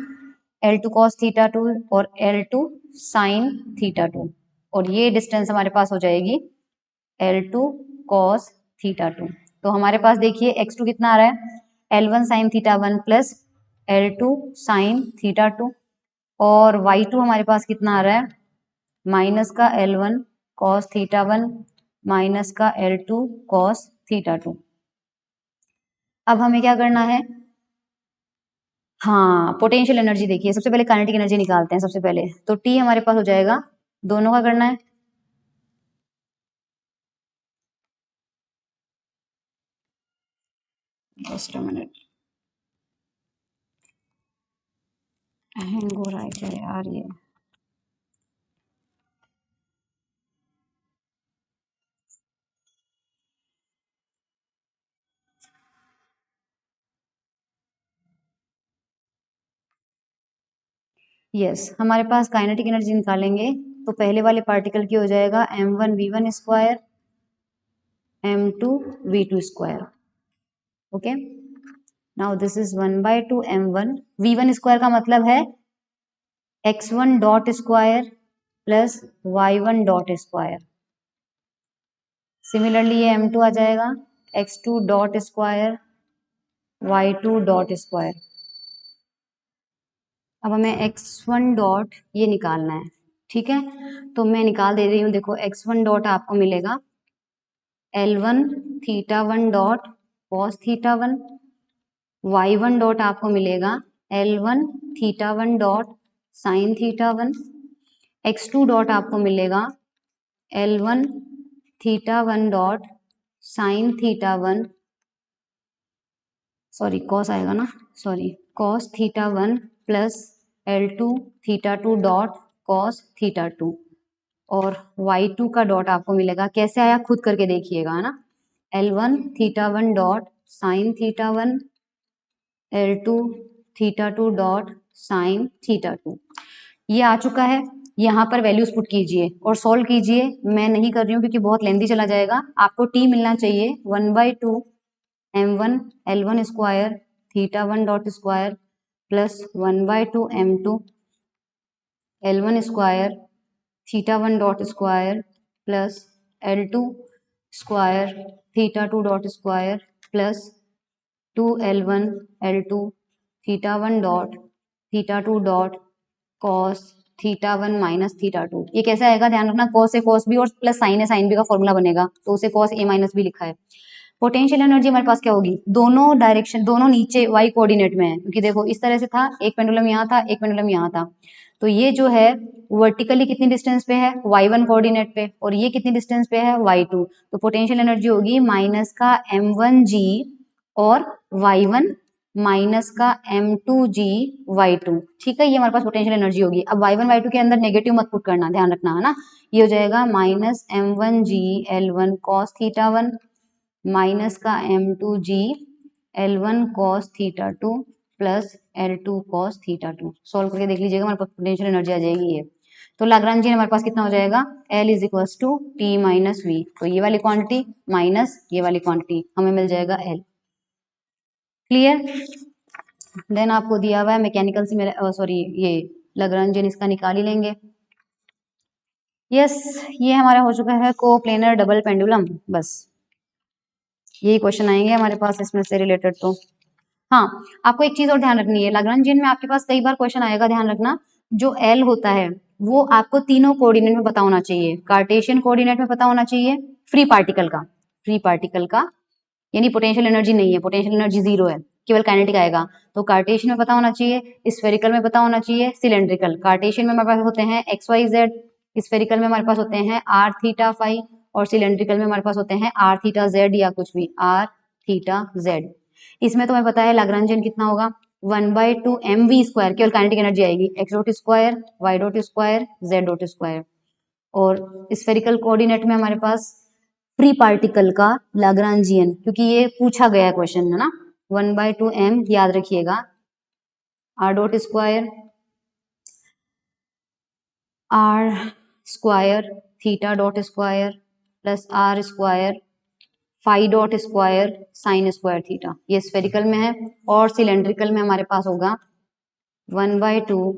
L2 cos θ2 और L2 sin θ2 और ये डिस्टेंस हमारे पास हो जाएगी L2 cos θ2, तो हमारे पास देखिए x2 कितना आ रहा है L1 sin θ1 plus L2 sin θ2 और y2 हमारे पास कितना आ रहा है माइनस का L1 cos θ1 माइनस का L2 cos θ2। अब हमें क्या करना है, हाँ पोटेंशियल एनर्जी देखिए, सबसे पहले काइनेटिक एनर्जी निकालते हैं सबसे पहले, तो T हमारे पास हो जाएगा, दोनों का करना है, जस्ट अ मिनट, हैंग हो रहा है क्या यार ये, यस हमारे पास काइनेटिक एनर्जी निकालेंगे तो पहले वाले पार्टिकल की हो जाएगा m1v1² m2v2², okay, now this is 1/2 m1 v1² का मतलब है x1 dot square plus y1 dot square. Similarly ये m2 आ जाएगा x2 dot square y2 dot square. अब हमें x1 डॉट ये निकालना है, ठीक है, तो मैं निकाल दे रही हूँ। देखो x1 डॉट आपको मिलेगा L1 theta 1 dot cos theta 1, y1 dot आपको मिलेगा L1 theta 1 dot sine theta 1, x2 dot आपको मिलेगा L1 theta 1 dot sine theta 1, sorry cos आएगा ना, sorry cos theta 1 plus L2 theta 2 dot cos theta 2, और y2 का dot आपको मिलेगा, कैसे आया खुद करके देखिएगा, है ना, L1 theta 1 dot sine theta 1, L2 theta 2 dot sine theta 2। ये आ चुका है, यहाँ पर वैल्यूज पुट कीजिए और सॉल्व कीजिए। मैं नहीं कर रही हूँ क्योंकि बहुत लेंदी चला जाएगा। आपको t मिलना चाहिए 1/2 m1 L1 square theta 1 dot square plus 1/2 m2 L1 square theta 1 dot square plus L2 square theta 2 dot square plus 2L1 L2 theta 1 dot theta 2 dot cos theta 1 minus theta 2। ये कैसे आएगा, ध्यान रखना, cos से cos भी और plus sign है sine B का फॉर्मूला बनेगा, तो उसे कॉस ए माइनस बी लिखा है। पोटेंशियल एनर्जी हमारे पास क्या होगी, दोनों डायरेक्शन, दोनों नीचे वाई कोऑर्डिनेट में है, क्योंकि देखो इस तरह से था, एक पेंडुलम यहाँ था, एक पेंडुलम यहाँ था, तो ये जो है वर्टिकली कितनी डिस्टेंस पे है y1 कोऑर्डिनेट पे, और ये कितनी डिस्टेंस पे है y2, तो पोटेंशियल एनर्जी होगी माइनस का m1g और y1 माइनस का m2g y2, ठीक है, ये हमारे पास पोटेंशियल एनर्जी होगी। अब y1 y2 के अंदर नेगेटिव मत पुट करना, ध्यान रखना, है ना, ये हो जाएगा minus m1g L1 cos theta 1 minus का m2g L1 cos theta 2 plus L2 cos theta 2। Solve करके देख लीजिएगा, हमारे पास पोटेंशियल एनर्जी आ जाएगी ये। तो लाग्रांजियन हमारे पास कितना हो जाएगा, L is equals to T minus V, तो ये वाली क्वांटिटी माइनस ये वाली क्वांटिटी हमें मिल जाएगा L। क्लियर। देन आपको दिया हुआ है मैकेनिकल से मेरा सॉरी ये लाग्रांजियन, इसका निकाल ही लेंगे। यस, ये हमारा हो चुका है कोप्लेनर डबल पेंडुलम। बस यही क्वेश्चन आएंगे हमारे पास इसमें से रिलेटेड। तो हाँ, आपको एक चीज और ध्यान रखनी है, लाग्रांजियन में आपके पास कई बार क्वेश्चन आएगा, ध्यान रखना, जो एल होता है वो आपको तीनों कोऑर्डिनेट में पता होना चाहिए, कार्टेशियन कोऑर्डिनेट में पता होना चाहिए, फ्री पार्टिकल का यानी पोटेंशियल एनर्जी नहीं है, पोटेंशियल एनर्जी 0 है, केवल काइनेटिक आएगा, तो कार्टेशियन में पता होना चाहिए, स्फेरिकल में पता होना चाहिए, सिलेंड्रिकल। कार्टेशियन में हमारे पास होते हैं एक्स वाई जेड, स्फेरिकल में हमारे पास होते हैं आर थीटा फाई, और सिलेंड्रिकल में हमारे पास होते हैं आर थीटा जेड या कुछ भी आर थीटा जेड। इसमें तुम्हें पता है लाग्रांजियन कितना होगा, 1/2 mv स्क्वायर, केवल काइनेटिक एनर्जी आएगी, x dot square y dot square z dot square. और स्फेरिकल कोऑर्डिनेट में हमारे पास फ्री पार्टिकल का लाग्रांजियन, क्योंकि ये पूछा गया क्वेश्चन, है ना, 1/2 m याद रखिएगा, r dot square r square theta dot square plus r square phi dot square sine square theta, ये स्फेरिकल में है। और सिलेंड्रिकल में हमारे पास होगा 1/2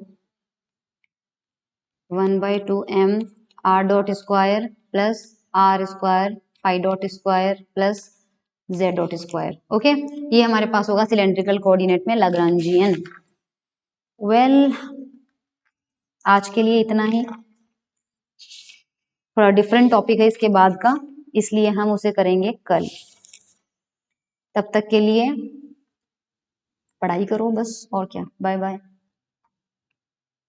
m r dot square plus r square phi dot square plus z dot square. Okay, ये हमारे पास होगा सिलेंड्रिकल कोऑर्डिनेट में लाग्रांजियन। वेल, आज के लिए इतना ही, थोड़ा डिफरेंट टॉपिक है इसके बाद का, इसलिए हम उसे करेंगे कल। तब तक के लिए पढ़ाई करो बस, और क्या, बाय बाय।